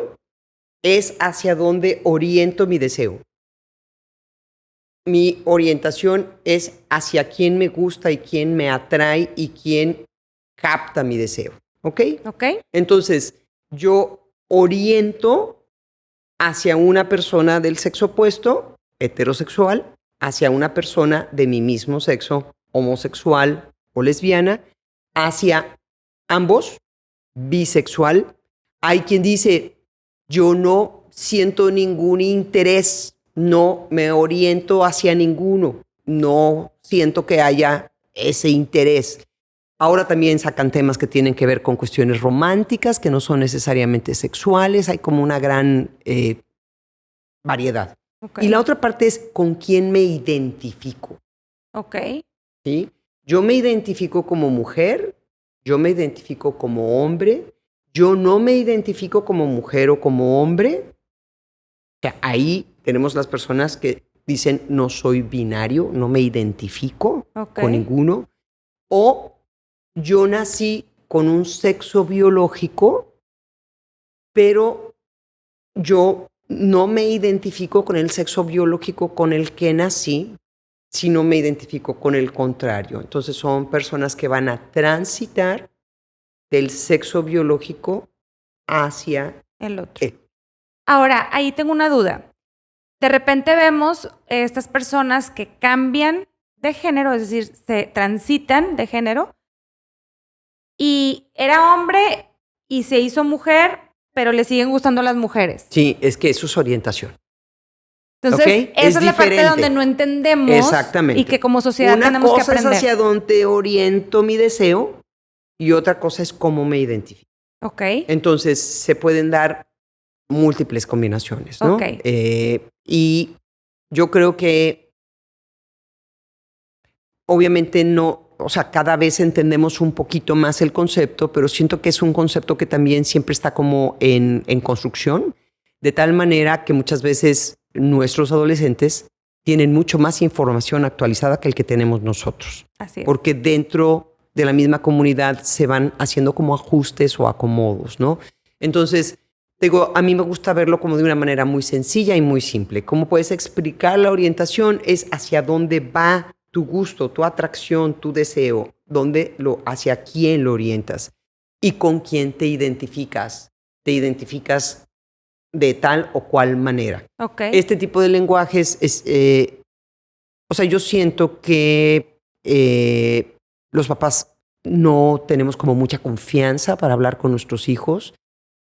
es hacia dónde oriento mi deseo. Mi orientación es hacia quién me gusta y quién me atrae y quién capta mi deseo. ¿Ok? ¿Ok? Entonces, yo oriento hacia una persona del sexo opuesto, heterosexual, hacia una persona de mi mismo sexo, homosexual o lesbiana, hacia ambos, bisexual. Hay quien dice, yo no siento ningún interés, no me oriento hacia ninguno, no siento que haya ese interés. Ahora también sacan temas que tienen que ver con cuestiones románticas, que no son necesariamente sexuales. Hay como una gran variedad. Okay. Y la otra parte es con quién me identifico. Ok. ¿Sí? Yo me identifico como mujer, yo me identifico como hombre, yo no me identifico como mujer o como hombre. O sea, ahí tenemos las personas que dicen no soy binario, no me identifico con ninguno. O yo nací con un sexo biológico, pero yo no me identifico con el sexo biológico con el que nací, sino me identifico con el contrario. Entonces son personas que van a transitar del sexo biológico hacia el otro. Ahora, ahí tengo una duda. De repente vemos estas personas que cambian de género, es decir, se transitan de género, y era hombre y se hizo mujer, pero le siguen gustando las mujeres. Sí, es que eso es orientación. Entonces, ¿Okay? esa es la parte donde no entendemos. Exactamente. Y que como sociedad tenemos que aprender. Una cosa es hacia dónde oriento mi deseo y otra cosa es cómo me identifico. Ok. Entonces, se pueden dar múltiples combinaciones, ¿no? Ok. Y yo creo que obviamente no, o sea, cada vez entendemos un poquito más el concepto, pero siento que es un concepto que también siempre está como en construcción, de tal manera que muchas veces nuestros adolescentes tienen mucho más información actualizada que el que tenemos nosotros. Así es. Porque dentro de la misma comunidad se van haciendo como ajustes o acomodos, ¿no? Entonces, digo, a mí me gusta verlo como de una manera muy sencilla y muy simple. ¿Cómo puedes explicar la orientación? Es hacia dónde va tu gusto, tu atracción, tu deseo, hacia quién lo orientas y con quién te identificas. Te identificas de tal o cual manera. Okay. Este tipo de lenguajes es, o sea, yo siento que los papás no tenemos como mucha confianza para hablar con nuestros hijos,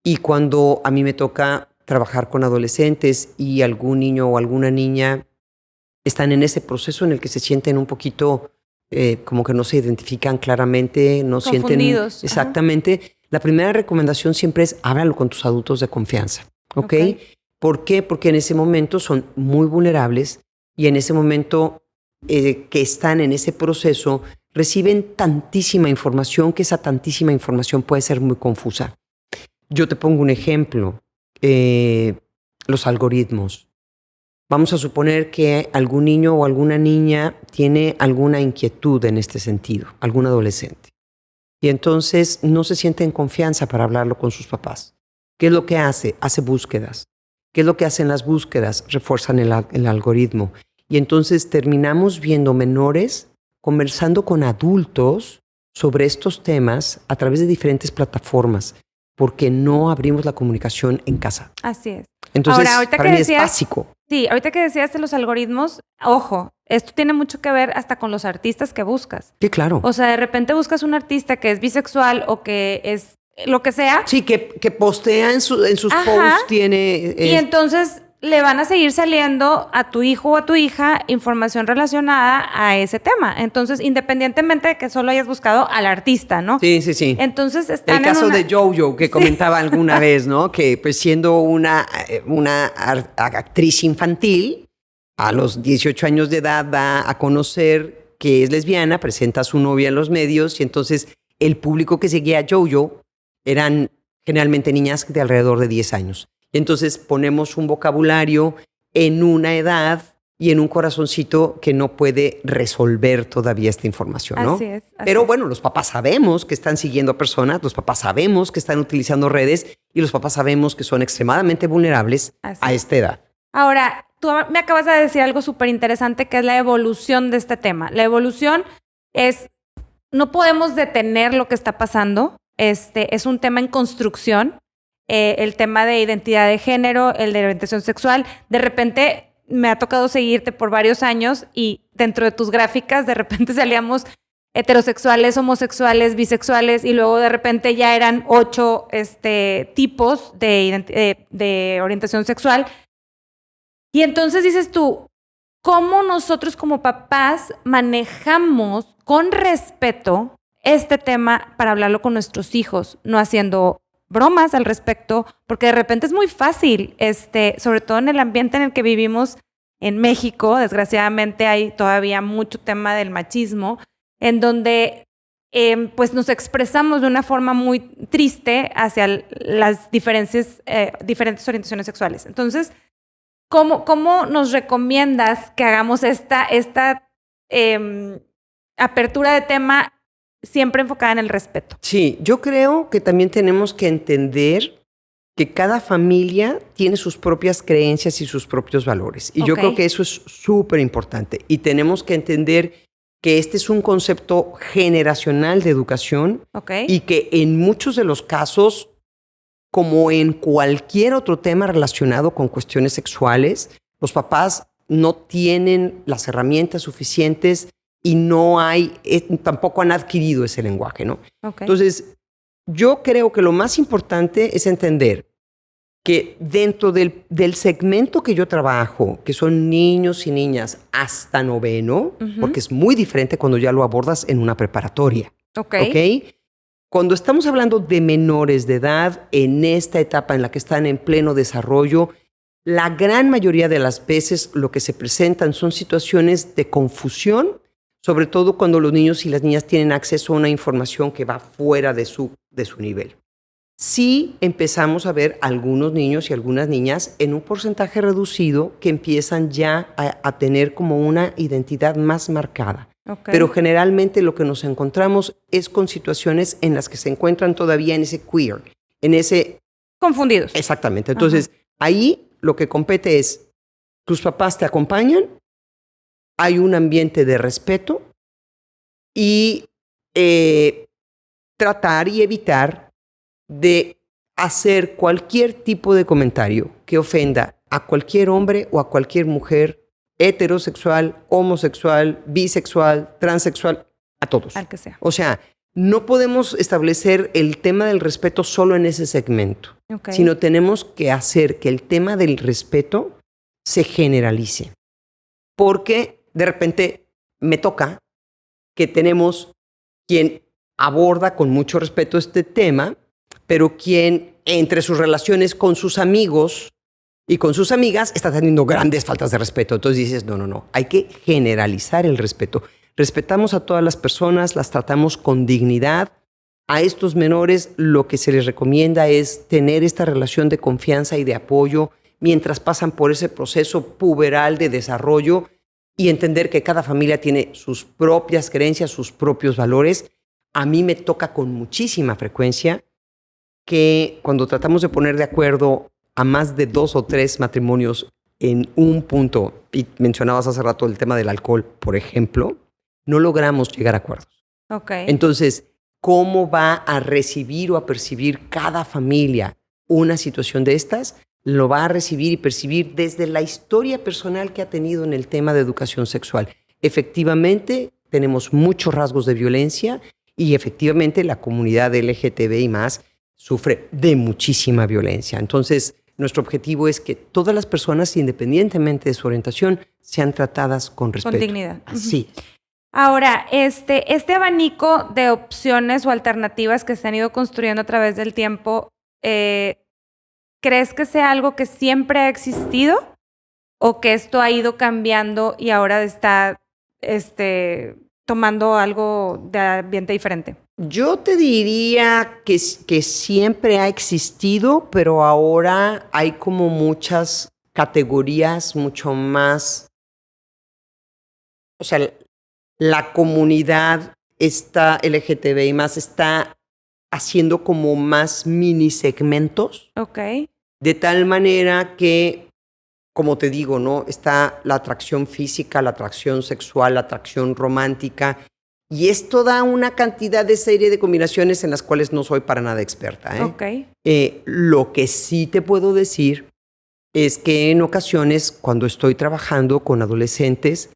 y cuando a mí me toca trabajar con adolescentes y algún niño o alguna niña están en ese proceso en el que se sienten un poquito como que no se identifican claramente, no confundidos. Sienten exactamente. Ajá. La primera recomendación siempre es háblalo con tus adultos de confianza. ¿Ok? ¿Por qué? Porque en ese momento son muy vulnerables y en ese momento que están en ese proceso reciben tantísima información que esa tantísima información puede ser muy confusa. Yo te pongo un ejemplo. Los algoritmos. Vamos a suponer que algún niño o alguna niña tiene alguna inquietud en este sentido, algún adolescente. Y entonces no se siente en confianza para hablarlo con sus papás. ¿Qué es lo que hace? Hace búsquedas. ¿Qué es lo que hacen las búsquedas? Refuerzan el algoritmo. Y entonces terminamos viendo menores conversando con adultos sobre estos temas a través de diferentes plataformas, porque no abrimos la comunicación en casa. Así es. Entonces, ahora, para mí es básico. Sí, ahorita que decías de los algoritmos, ojo, esto tiene mucho que ver hasta con los artistas que buscas. Sí, claro. O sea, de repente buscas un artista que es bisexual o que es lo que sea. Sí, que postea en sus Ajá. posts, tiene... Y entonces le van a seguir saliendo a tu hijo o a tu hija información relacionada a ese tema. Entonces, independientemente de que solo hayas buscado al artista, ¿no? Sí, sí, sí. Entonces están el caso en una... de Jojo, que comentaba alguna vez, ¿no? Que pues siendo una actriz infantil, a los 18 años de edad da a conocer que es lesbiana, presenta a su novia en los medios y entonces el público que seguía a Jojo eran generalmente niñas de alrededor de 10 años. Entonces ponemos un vocabulario en una edad y en un corazoncito que no puede resolver todavía esta información, ¿no? Así es. Pero bueno, los papás sabemos que están siguiendo a personas, los papás sabemos que están utilizando redes y los papás sabemos que son extremadamente vulnerables a esta edad. Ahora, tú me acabas de decir algo súper interesante que es la evolución de este tema. La evolución es, no podemos detener lo que está pasando. Es un tema en construcción. El tema de identidad de género, el de orientación sexual. De repente me ha tocado seguirte por varios años y dentro de tus gráficas de repente salíamos heterosexuales, homosexuales, bisexuales y luego de repente ya eran 8 tipos de orientación sexual. Y entonces dices tú, ¿cómo nosotros como papás manejamos con respeto este tema para hablarlo con nuestros hijos, no haciendo bromas al respecto? Porque de repente es muy fácil, sobre todo en el ambiente en el que vivimos en México, desgraciadamente hay todavía mucho tema del machismo, en donde pues nos expresamos de una forma muy triste hacia las diferentes orientaciones sexuales. Entonces, ¿Cómo nos recomiendas que hagamos esta apertura de tema siempre enfocada en el respeto? Sí, yo creo que también tenemos que entender que cada familia tiene sus propias creencias y sus propios valores. Y yo creo que eso es súper importante. Y tenemos que entender que este es un concepto generacional de educación y que en muchos de los casos, como en cualquier otro tema relacionado con cuestiones sexuales, los papás no tienen las herramientas suficientes y tampoco han adquirido ese lenguaje, ¿no? Entonces, yo creo que lo más importante es entender que dentro del segmento que yo trabajo, que son niños y niñas hasta 9º, porque es muy diferente cuando ya lo abordas en una preparatoria, ¿ok? Cuando estamos hablando de menores de edad, en esta etapa en la que están en pleno desarrollo, la gran mayoría de las veces lo que se presentan son situaciones de confusión, sobre todo cuando los niños y las niñas tienen acceso a una información que va fuera de su nivel. Sí empezamos a ver algunos niños y algunas niñas en un porcentaje reducido que empiezan ya a tener como una identidad más marcada. Pero generalmente lo que nos encontramos es con situaciones en las que se encuentran todavía en ese queer, en ese... Confundidos. Exactamente. Entonces, ahí lo que compete es, tus papás te acompañan, hay un ambiente de respeto y tratar y evitar de hacer cualquier tipo de comentario que ofenda a cualquier hombre o a cualquier mujer heterosexual, homosexual, bisexual, transexual, a todos. Al que sea. O sea, no podemos establecer el tema del respeto solo en ese segmento, sino tenemos que hacer que el tema del respeto se generalice. Porque de repente me toca que tenemos quien aborda con mucho respeto este tema, pero quien entre sus relaciones con sus amigos y con sus amigas está teniendo grandes faltas de respeto. Entonces dices, no, hay que generalizar el respeto. Respetamos a todas las personas, las tratamos con dignidad. A estos menores lo que se les recomienda es tener esta relación de confianza y de apoyo mientras pasan por ese proceso puberal de desarrollo y entender que cada familia tiene sus propias creencias, sus propios valores. A mí me toca con muchísima frecuencia que cuando tratamos de poner de acuerdo a más de 2 o 3 matrimonios en un punto, y mencionabas hace rato el tema del alcohol, por ejemplo, no logramos llegar a acuerdos. Entonces, ¿cómo va a recibir o a percibir cada familia una situación de estas? Lo va a recibir y percibir desde la historia personal que ha tenido en el tema de educación sexual. Efectivamente, tenemos muchos rasgos de violencia y efectivamente la comunidad LGTBI+ sufre de muchísima violencia. Entonces, nuestro objetivo es que todas las personas, independientemente de su orientación, sean tratadas con respeto. Con dignidad. Así. Ahora, este abanico de opciones o alternativas que se han ido construyendo a través del tiempo, ¿crees que sea algo que siempre ha existido o que esto ha ido cambiando y ahora está tomando algo de ambiente diferente? Yo te diría que siempre ha existido, pero ahora hay como muchas categorías mucho más. O sea, la comunidad LGTBI más está haciendo como más mini segmentos. Ok. De tal manera que, como te digo, ¿no? Está la atracción física, la atracción sexual, la atracción romántica. Y esto da una cantidad de serie de combinaciones en las cuales no soy para nada experta. Ok. Lo que sí te puedo decir es que en ocasiones, cuando estoy trabajando con adolescentes,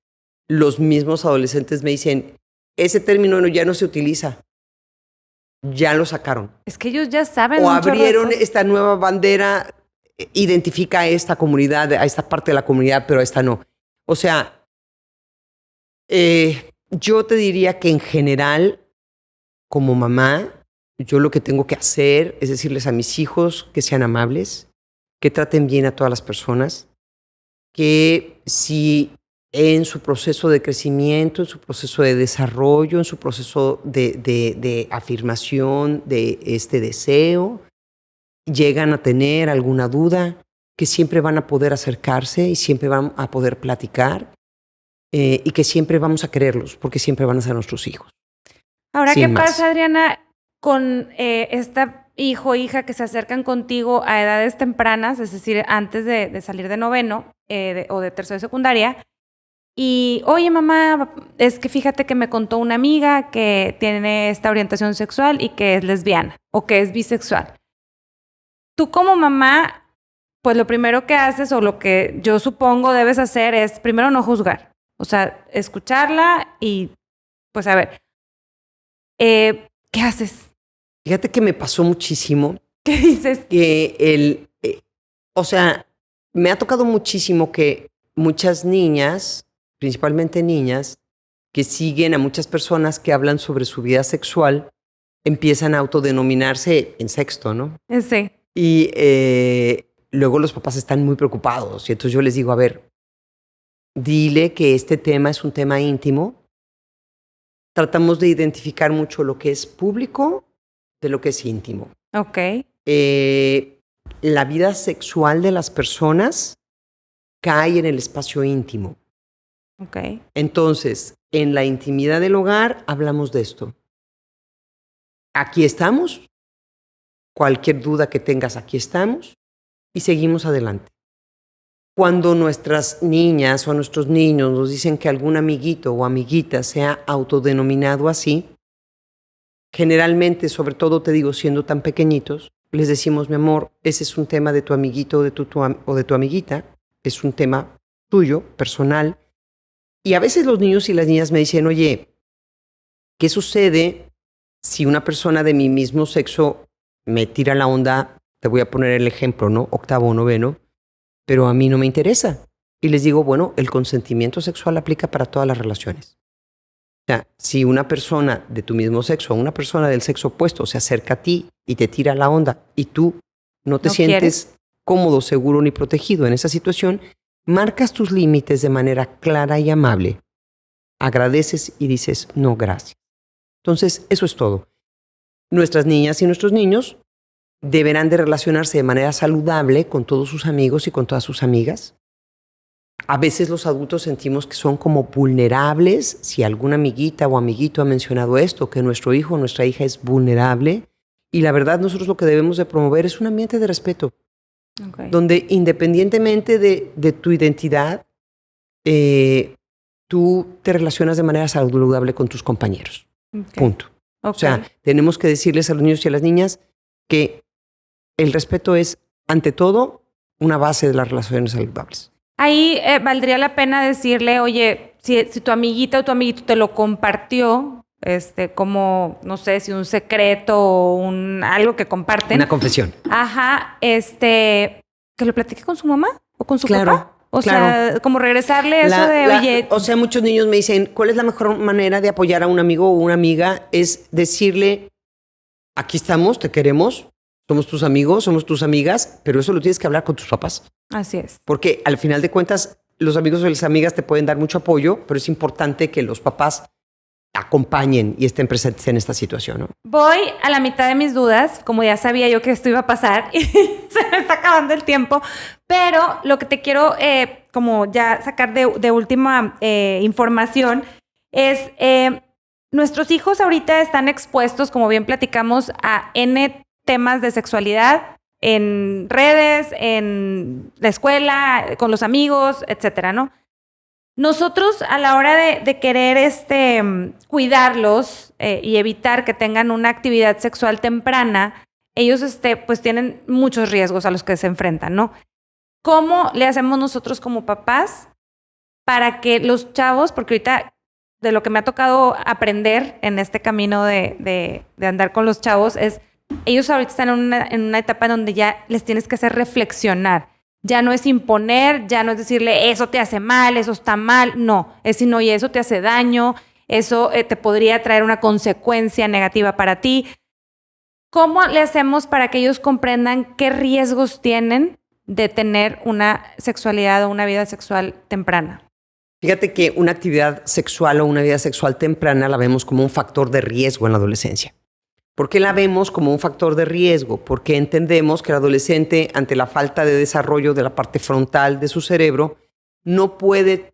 los mismos adolescentes me dicen, ese término ya no se utiliza, ya lo sacaron. Es que ellos ya saben. O abrieron esta nueva bandera, identifica a esta comunidad, a esta parte de la comunidad, pero a esta no. O sea, yo te diría que en general, como mamá, yo lo que tengo que hacer es decirles a mis hijos que sean amables, que traten bien a todas las personas, que si en su proceso de crecimiento, en su proceso de desarrollo, en su proceso de afirmación de este deseo, llegan a tener alguna duda, que siempre van a poder acercarse y siempre van a poder platicar y que siempre vamos a quererlos porque siempre van a ser nuestros hijos. Ahora, ¿qué pasa, Adriana, con esta hijo o hija que se acercan contigo a edades tempranas, es decir, antes de salir de noveno o de tercero de secundaria? Y, oye, mamá, es que fíjate que me contó una amiga que tiene esta orientación sexual y que es lesbiana o que es bisexual. Tú como mamá, pues lo primero que haces o lo que yo supongo debes hacer es primero no juzgar. O sea, escucharla y, pues, a ver, ¿qué haces? Fíjate que me pasó muchísimo. ¿Qué dices? Que o sea, me ha tocado muchísimo que muchas niñas, principalmente niñas, que siguen a muchas personas que hablan sobre su vida sexual, empiezan a autodenominarse en sexto, ¿no? Sí. Y luego los papás están muy preocupados. Y entonces yo les digo, a ver, dile que este tema es un tema íntimo. Tratamos de identificar mucho lo que es público de lo que es íntimo. Ok. La vida sexual de las personas cae en el espacio íntimo. Ok. Entonces, en la intimidad del hogar hablamos de esto. Aquí estamos. Cualquier duda que tengas, aquí estamos. Y seguimos adelante. Cuando nuestras niñas o nuestros niños nos dicen que algún amiguito o amiguita se ha autodenominado así, generalmente, sobre todo te digo, siendo tan pequeñitos, les decimos, mi amor, ese es un tema de tu amiguito o de tu amiguita, es un tema tuyo, personal. Y a veces los niños y las niñas me dicen, oye, ¿qué sucede si una persona de mi mismo sexo me tira la onda? Te voy a poner el ejemplo, ¿no? Octavo o noveno, pero a mí no me interesa. Y les digo, bueno, el consentimiento sexual aplica para todas las relaciones. O sea, si una persona de tu mismo sexo o una persona del sexo opuesto se acerca a ti y te tira la onda y tú no te sientes cómodo, seguro ni protegido en esa situación, marcas tus límites de manera clara y amable. Agradeces y dices, no, gracias. Entonces, eso es todo. Nuestras niñas y nuestros niños deberán de relacionarse de manera saludable con todos sus amigos y con todas sus amigas. A veces los adultos sentimos que son como vulnerables si alguna amiguita o amiguito ha mencionado esto, que nuestro hijo o nuestra hija es vulnerable. Y la verdad, nosotros lo que debemos de promover es un ambiente de respeto, donde independientemente de tu identidad, tú te relacionas de manera saludable con tus compañeros. Punto. O sea, tenemos que decirles a los niños y a las niñas que el respeto es, ante todo, una base de las relaciones saludables. Ahí valdría la pena decirle, oye, si tu amiguita o tu amiguito te lo compartió, como, no sé, si un secreto o algo que comparten. Una confesión. Ajá, que lo platique con su mamá o con su Claro, papá. O claro. sea, como regresarle eso de, oye... O sea, muchos niños me dicen, ¿cuál es la mejor manera de apoyar a un amigo o una amiga? Es decirle, aquí estamos, te queremos, somos tus amigos, somos tus amigas, pero eso lo tienes que hablar con tus papás. Así es. Porque al final de cuentas, los amigos o las amigas te pueden dar mucho apoyo, pero es importante que los papás acompañen y estén presentes en esta situación, ¿no? Voy a la mitad de mis dudas, como ya sabía yo que esto iba a pasar y se me está acabando el tiempo, pero lo que te quiero como ya sacar de última información es nuestros hijos ahorita están expuestos, como bien platicamos, a N temas de sexualidad en redes, en la escuela, con los amigos, etcétera, ¿no? Nosotros a la hora de querer cuidarlos y evitar que tengan una actividad sexual temprana, ellos pues tienen muchos riesgos a los que se enfrentan, ¿no? ¿Cómo le hacemos nosotros como papás para que los chavos, porque ahorita de lo que me ha tocado aprender en este camino de andar con los chavos es, ellos ahorita están en una etapa en donde ya les tienes que hacer reflexionar. Ya no es imponer, ya no es decirle, eso te hace mal, eso está mal. No, es decir, oye, eso te hace daño, eso te podría traer una consecuencia negativa para ti. ¿Cómo le hacemos para que ellos comprendan qué riesgos tienen de tener una sexualidad o una vida sexual temprana? Fíjate que una actividad sexual o una vida sexual temprana la vemos como un factor de riesgo en la adolescencia. ¿Por qué la vemos como un factor de riesgo? Porque entendemos que el adolescente, ante la falta de desarrollo de la parte frontal de su cerebro, no puede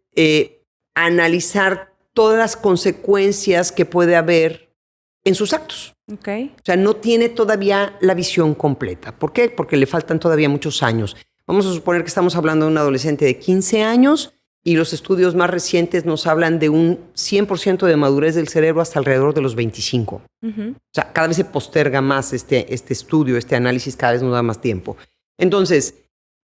analizar todas las consecuencias que puede haber en sus actos. Okay. O sea, no tiene todavía la visión completa. ¿Por qué? Porque le faltan todavía muchos años. Vamos a suponer que estamos hablando de un adolescente de 15 años y los estudios más recientes nos hablan de un 100% de madurez del cerebro hasta alrededor de los 25. O sea, cada vez se posterga más este estudio, este análisis cada vez nos da más tiempo. Entonces,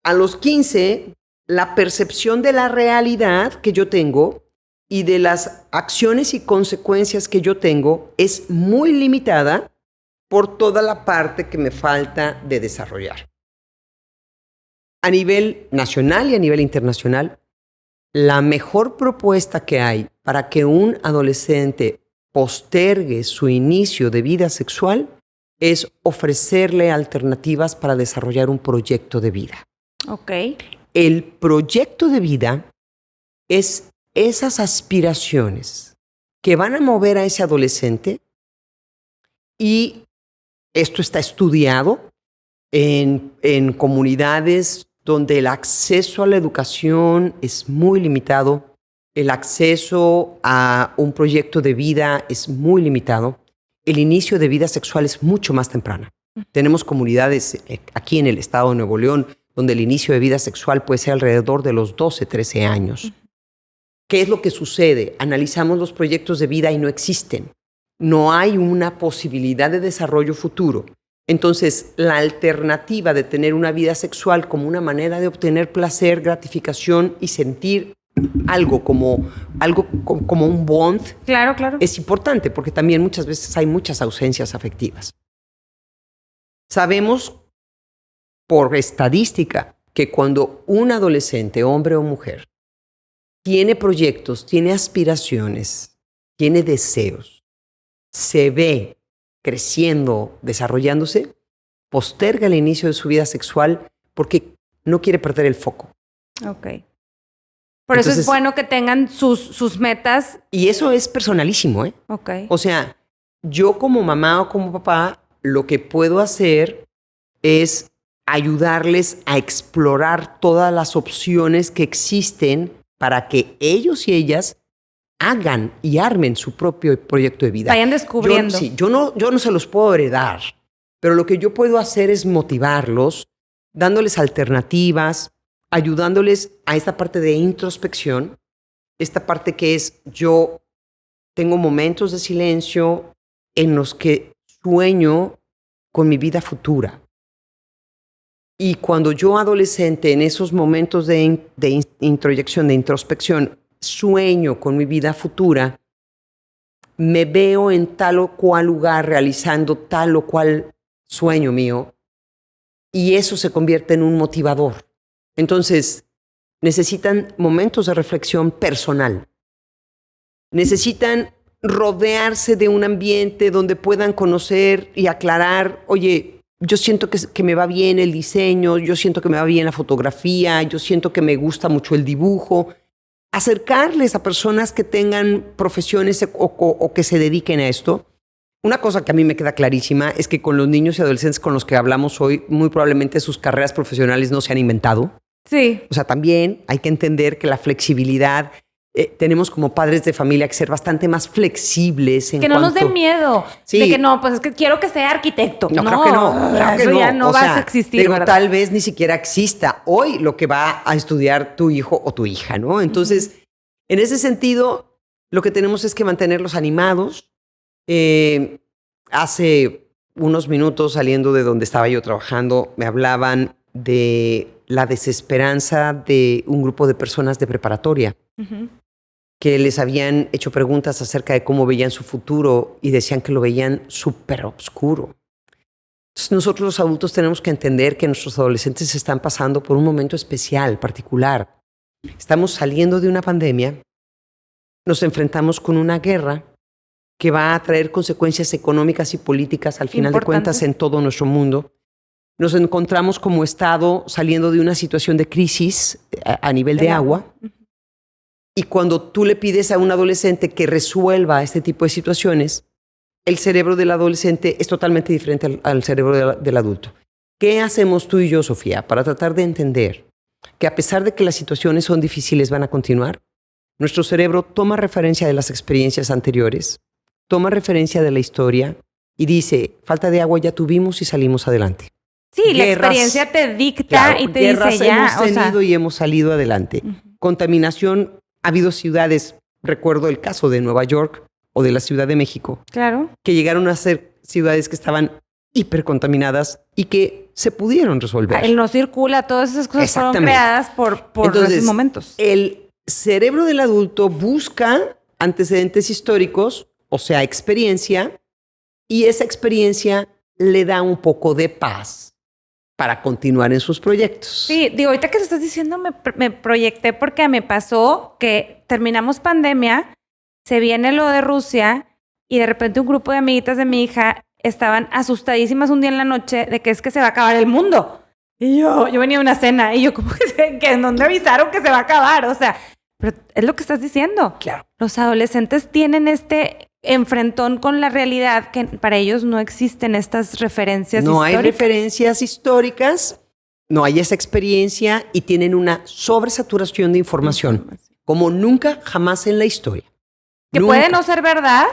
a los 15, la percepción de la realidad que yo tengo y de las acciones y consecuencias que yo tengo es muy limitada por toda la parte que me falta de desarrollar. A nivel nacional y a nivel internacional, la mejor propuesta que hay para que un adolescente postergue su inicio de vida sexual es ofrecerle alternativas para desarrollar un proyecto de vida. Okay. El proyecto de vida es esas aspiraciones que van a mover a ese adolescente, y esto está estudiado en comunidades donde el acceso a la educación es muy limitado, el acceso a un proyecto de vida es muy limitado, el inicio de vida sexual es mucho más temprana. Tenemos comunidades aquí en el estado de Nuevo León donde el inicio de vida sexual puede ser alrededor de los 12, 13 años. ¿Qué es lo que sucede? Analizamos los proyectos de vida y no existen. No hay una posibilidad de desarrollo futuro. Entonces, la alternativa de tener una vida sexual como una manera de obtener placer, gratificación y sentir algo como un bond, claro, claro, es importante porque también muchas veces hay muchas ausencias afectivas. Sabemos por estadística que cuando un adolescente, hombre o mujer, tiene proyectos, tiene aspiraciones, tiene deseos, se ve creciendo, desarrollándose, posterga el inicio de su vida sexual porque no quiere perder el foco. Ok. Por eso es bueno que tengan sus metas. Y eso es personalísimo, ¿eh? Ok. O sea, yo como mamá o como papá, lo que puedo hacer es ayudarles a explorar todas las opciones que existen para que ellos y ellas hagan y armen su propio proyecto de vida. Vayan descubriendo. Yo no se los puedo heredar, pero lo que yo puedo hacer es motivarlos, dándoles alternativas, ayudándoles a esta parte de introspección, esta parte que es yo tengo momentos de silencio en los que sueño con mi vida futura. Y cuando yo adolescente, en esos momentos de introyección, de introspección, sueño con mi vida futura, me veo en tal o cual lugar realizando tal o cual sueño mío y eso se convierte en un motivador. Entonces, necesitan momentos de reflexión personal. Necesitan rodearse de un ambiente donde puedan conocer y aclarar, oye, yo siento que me va bien el diseño, yo siento que me va bien la fotografía, yo siento que me gusta mucho el dibujo. Acercarles a personas que tengan profesiones o que se dediquen a esto. Una cosa que a mí me queda clarísima es que con los niños y adolescentes con los que hablamos hoy, muy probablemente sus carreras profesionales no se han inventado. Sí. O sea, también hay que entender que la flexibilidad, tenemos como padres de familia que ser bastante más flexibles. Que no nos dé miedo. Sí. De que no, pues es que quiero que sea arquitecto. No, creo que no. Claro que eso no. ya no o va sea, a existir, digo, ¿verdad? tal vez ni siquiera exista hoy lo que va a estudiar tu hijo o tu hija, ¿no? Entonces, en ese sentido, lo que tenemos es que mantenerlos animados. Hace unos minutos, saliendo de donde estaba yo trabajando, me hablaban de la desesperanza de un grupo de personas de preparatoria que les habían hecho preguntas acerca de cómo veían su futuro y decían que lo veían súper oscuro. Entonces, nosotros los adultos tenemos que entender que nuestros adolescentes están pasando por un momento especial, particular. Estamos saliendo de una pandemia, nos enfrentamos con una guerra que va a traer consecuencias económicas y políticas al final de cuentas en todo nuestro mundo. Nos encontramos como Estado saliendo de una situación de crisis a nivel de agua. Y cuando tú le pides a un adolescente que resuelva este tipo de situaciones, el cerebro del adolescente es totalmente diferente al cerebro del adulto. ¿Qué hacemos tú y yo, Sofía, para tratar de entender que a pesar de que las situaciones son difíciles, van a continuar? Nuestro cerebro toma referencia de las experiencias anteriores, toma referencia de la historia y dice, falta de agua ya tuvimos y salimos adelante. Sí, guerras, la experiencia te dicta, claro, y te dice ya. Hemos tenido y hemos salido adelante. Contaminación, ha habido ciudades, recuerdo el caso de Nueva York o de la Ciudad de México, claro, que llegaron a ser ciudades que estaban hipercontaminadas y que se pudieron resolver. El no circula, todas esas cosas fueron creadas por Entonces, esos momentos. El cerebro del adulto busca antecedentes históricos, o sea, experiencia, y esa experiencia le da un poco de paz para continuar en sus proyectos. Sí, digo, ahorita que te estás diciendo me proyecté porque me pasó que terminamos pandemia, se viene lo de Rusia y de repente un grupo de amiguitas de mi hija estaban asustadísimas un día en la noche de que es que se va a acabar el mundo. Y yo venía a una cena y yo como que en dónde avisaron que se va a acabar, o sea, pero es lo que estás diciendo. Claro. Los adolescentes tienen este enfrentón con la realidad que para ellos no existen estas referencias históricas. No hay referencias históricas, no hay esa experiencia y tienen una sobresaturación de información como nunca jamás en la historia. Que nunca. Puede no ser verdad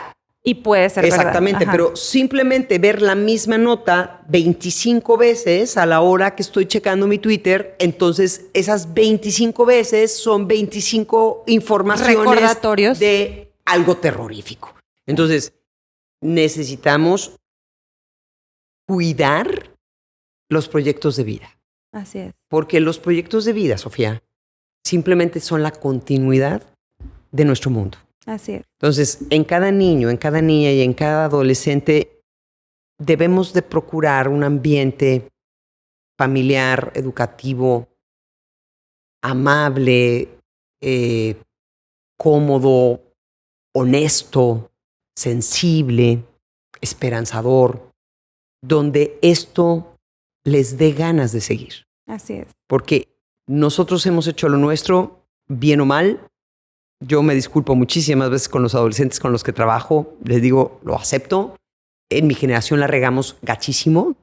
y puede ser verdad. Exactamente, pero simplemente ver la misma nota 25 veces a la hora que estoy checando mi Twitter, entonces esas 25 veces son 25 informaciones recordatorios de algo terrorífico. Entonces, necesitamos cuidar los proyectos de vida. Así es. Porque los proyectos de vida, Sofía, simplemente son la continuidad de nuestro mundo. Así es. Entonces, en cada niño, en cada niña y en cada adolescente debemos de procurar un ambiente familiar, educativo, amable, cómodo, honesto, sensible, esperanzador, donde esto les dé ganas de seguir. Así es. Porque nosotros hemos hecho lo nuestro, bien o mal. Yo me disculpo muchísimas veces con los adolescentes con los que trabajo. Les digo, lo acepto. En mi generación la regamos gachísimo.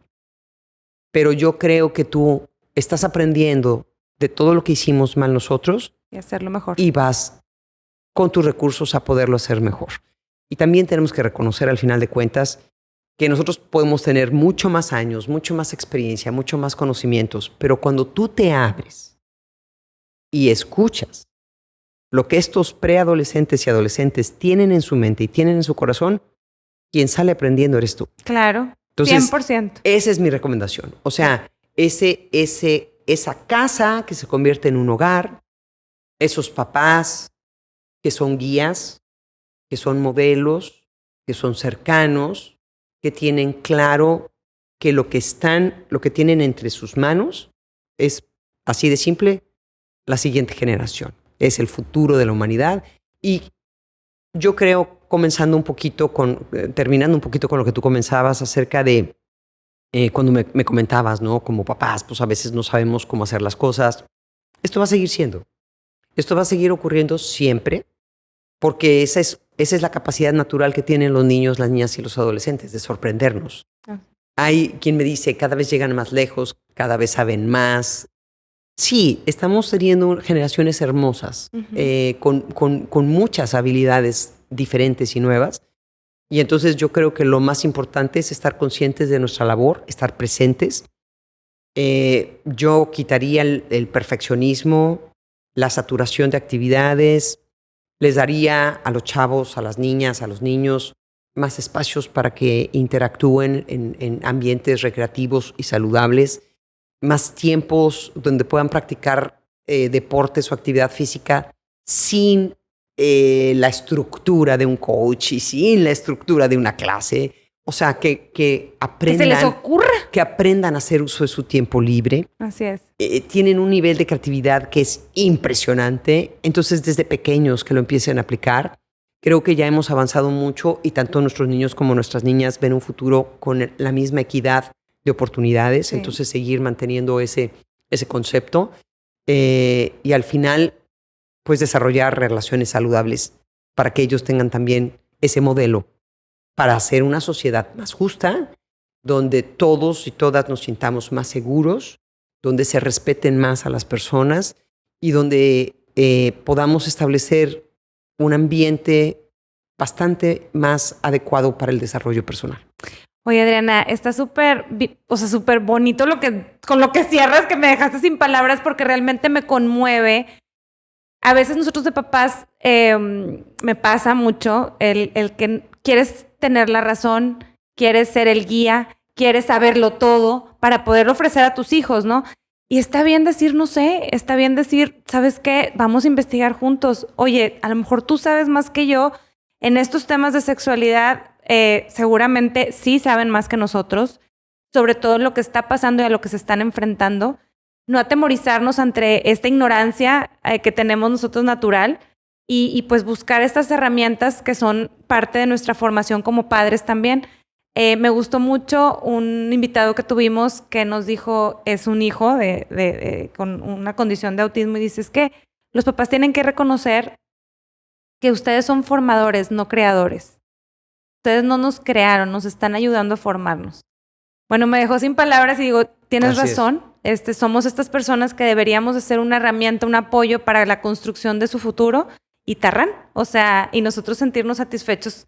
Pero yo creo que tú estás aprendiendo de todo lo que hicimos mal nosotros. Y hacerlo mejor. Y vas con tus recursos a poderlo hacer mejor. Y también tenemos que reconocer al final de cuentas que nosotros podemos tener mucho más años, mucho más experiencia, mucho más conocimientos, pero cuando tú te abres y escuchas lo que estos preadolescentes y adolescentes tienen en su mente y tienen en su corazón, quien sale aprendiendo eres tú. Claro, entonces, 100%. Esa es mi recomendación. O sea, esa casa que se convierte en un hogar, esos papás que son guías, que son modelos, que son cercanos, que tienen claro que lo que tienen entre sus manos es así de simple, la siguiente generación. Es el futuro de la humanidad. Y yo creo, terminando un poquito con lo que tú comenzabas acerca de cuando me comentabas, ¿no? Como papás, pues a veces no sabemos cómo hacer las cosas. Esto va a seguir siendo. Esto va a seguir ocurriendo siempre, porque esa es la capacidad natural que tienen los niños, las niñas y los adolescentes, de sorprendernos. Hay quien me dice, cada vez llegan más lejos, cada vez saben más. Sí, estamos teniendo generaciones hermosas, con muchas habilidades diferentes y nuevas. Y entonces yo creo que lo más importante es estar conscientes de nuestra labor, estar presentes. Yo quitaría el perfeccionismo, la saturación de actividades. Les daría a los chavos, a las niñas, a los niños más espacios para que interactúen en ambientes recreativos y saludables, más tiempos donde puedan practicar deportes o actividad física sin la estructura de un coach y sin la estructura de una clase. O sea, que aprendan. Que se les ocurra. Que aprendan a hacer uso de su tiempo libre. Así es. Tienen un nivel de creatividad que es impresionante. Entonces, desde pequeños que lo empiecen a aplicar, creo que ya hemos avanzado mucho y tanto nuestros niños como nuestras niñas ven un futuro con la misma equidad de oportunidades. Sí. Entonces, seguir manteniendo ese concepto y al final, pues desarrollar relaciones saludables para que ellos tengan también ese modelo para hacer una sociedad más justa, donde todos y todas nos sintamos más seguros, donde se respeten más a las personas y donde podamos establecer un ambiente bastante más adecuado para el desarrollo personal. Oye, Adriana, está súper bonito con lo que cierras, que me dejaste sin palabras porque realmente me conmueve. A veces nosotros de papás me pasa mucho el que quieres tener la razón, quieres ser el guía, quieres saberlo todo para poder ofrecer a tus hijos, ¿no? Y está bien decir, no sé, está bien decir, ¿sabes qué? Vamos a investigar juntos. Oye, a lo mejor tú sabes más que yo en estos temas de sexualidad. Seguramente sí saben más que nosotros, sobre todo lo que está pasando y a lo que se están enfrentando. No atemorizarnos ante esta ignorancia que tenemos nosotros natural y pues buscar estas herramientas que son parte de nuestra formación como padres también. Me gustó mucho un invitado que tuvimos que nos dijo, es un hijo con una condición de autismo y dice, es que los papás tienen que reconocer que ustedes son formadores, no creadores. Ustedes no nos crearon, nos están ayudando a formarnos. Bueno, me dejó sin palabras y digo, tienes razón. Somos estas personas que deberíamos de ser una herramienta, un apoyo para la construcción de su futuro y tarrán. O sea, y nosotros sentirnos satisfechos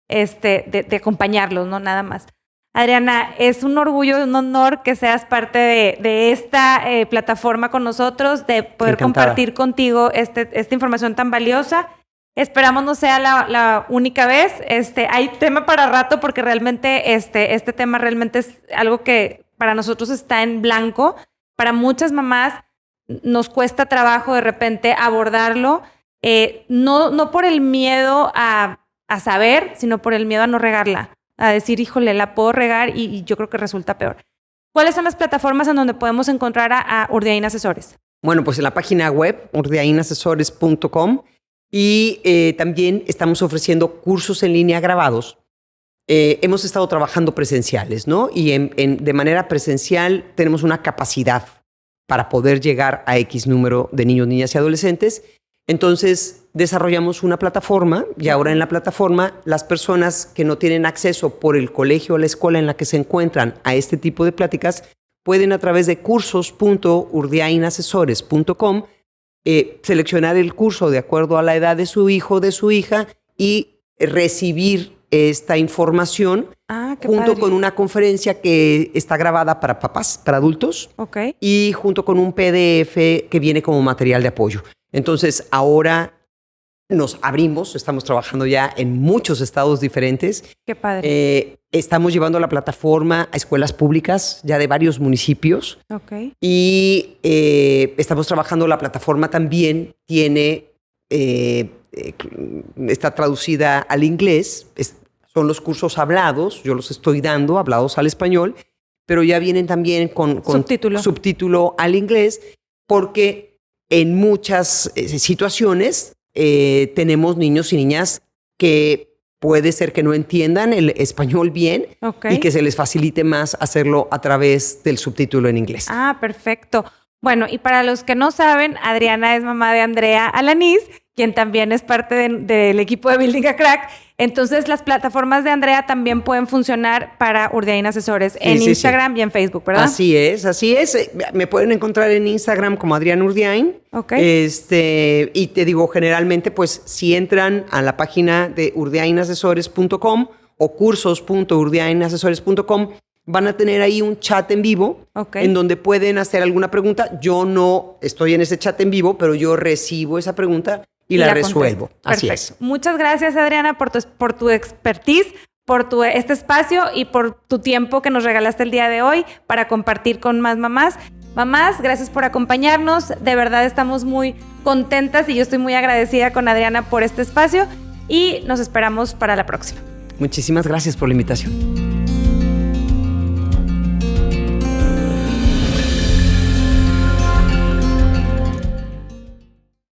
de acompañarlos, no nada más. Adriana, es un orgullo, un honor que seas parte de esta plataforma con nosotros, de poder compartir contigo esta información tan valiosa. Esperamos no sea la única vez. Hay tema para rato porque realmente este tema realmente es algo que para nosotros está en blanco. Para muchas mamás nos cuesta trabajo de repente abordarlo, no por el miedo a saber, sino por el miedo a no regarla, a decir, híjole, la puedo regar y yo creo que resulta peor. ¿Cuáles son las plataformas en donde podemos encontrar a Urdiaín Asesores? Bueno, pues en la página web, urdiainasesores.com. Y también estamos ofreciendo cursos en línea grabados. Hemos estado trabajando presenciales, ¿no? Y de manera presencial tenemos una capacidad para poder llegar a X número de niños, niñas y adolescentes. Entonces desarrollamos una plataforma y ahora en la plataforma las personas que no tienen acceso por el colegio o la escuela en la que se encuentran a este tipo de pláticas pueden a través de cursos.urdiainasesores.com seleccionar el curso de acuerdo a la edad de su hijo o de su hija y recibir esta información junto padre. Con una conferencia que está grabada para papás, para adultos, y junto con un PDF que viene como material de apoyo. Entonces, ahora nos abrimos, estamos trabajando ya en muchos estados diferentes. Qué padre. Estamos llevando la plataforma a escuelas públicas ya de varios municipios. Y estamos trabajando, la plataforma también tiene, está traducida al inglés, son los cursos hablados, yo los estoy dando, hablados al español, pero ya vienen también con subtítulo al inglés, porque en muchas situaciones tenemos niños y niñas que puede ser que no entiendan el español bien y que se les facilite más hacerlo a través del subtítulo en inglés. Ah, perfecto. Bueno, y para los que no saben, Adriana es mamá de Andrea Alanís, quien también es parte del equipo de Building a Crack. Entonces, las plataformas de Andrea también pueden funcionar para Urdiain Asesores en Instagram y en Facebook, ¿verdad? Así es. Me pueden encontrar en Instagram como Adriana Urdiain. Y te digo, generalmente, pues, si entran a la página de urdiainasesores.com o cursos.urdiainasesores.com, van a tener ahí un chat en vivo en donde pueden hacer alguna pregunta. Yo no estoy en ese chat en vivo, pero yo recibo esa pregunta y la resuelvo. Así es. Muchas gracias, Adriana, por tu expertise, por este espacio y por tu tiempo que nos regalaste el día de hoy para compartir con más mamás. Mamás, gracias por acompañarnos. De verdad estamos muy contentas y yo estoy muy agradecida con Adriana por este espacio y nos esperamos para la próxima. Muchísimas gracias por la invitación.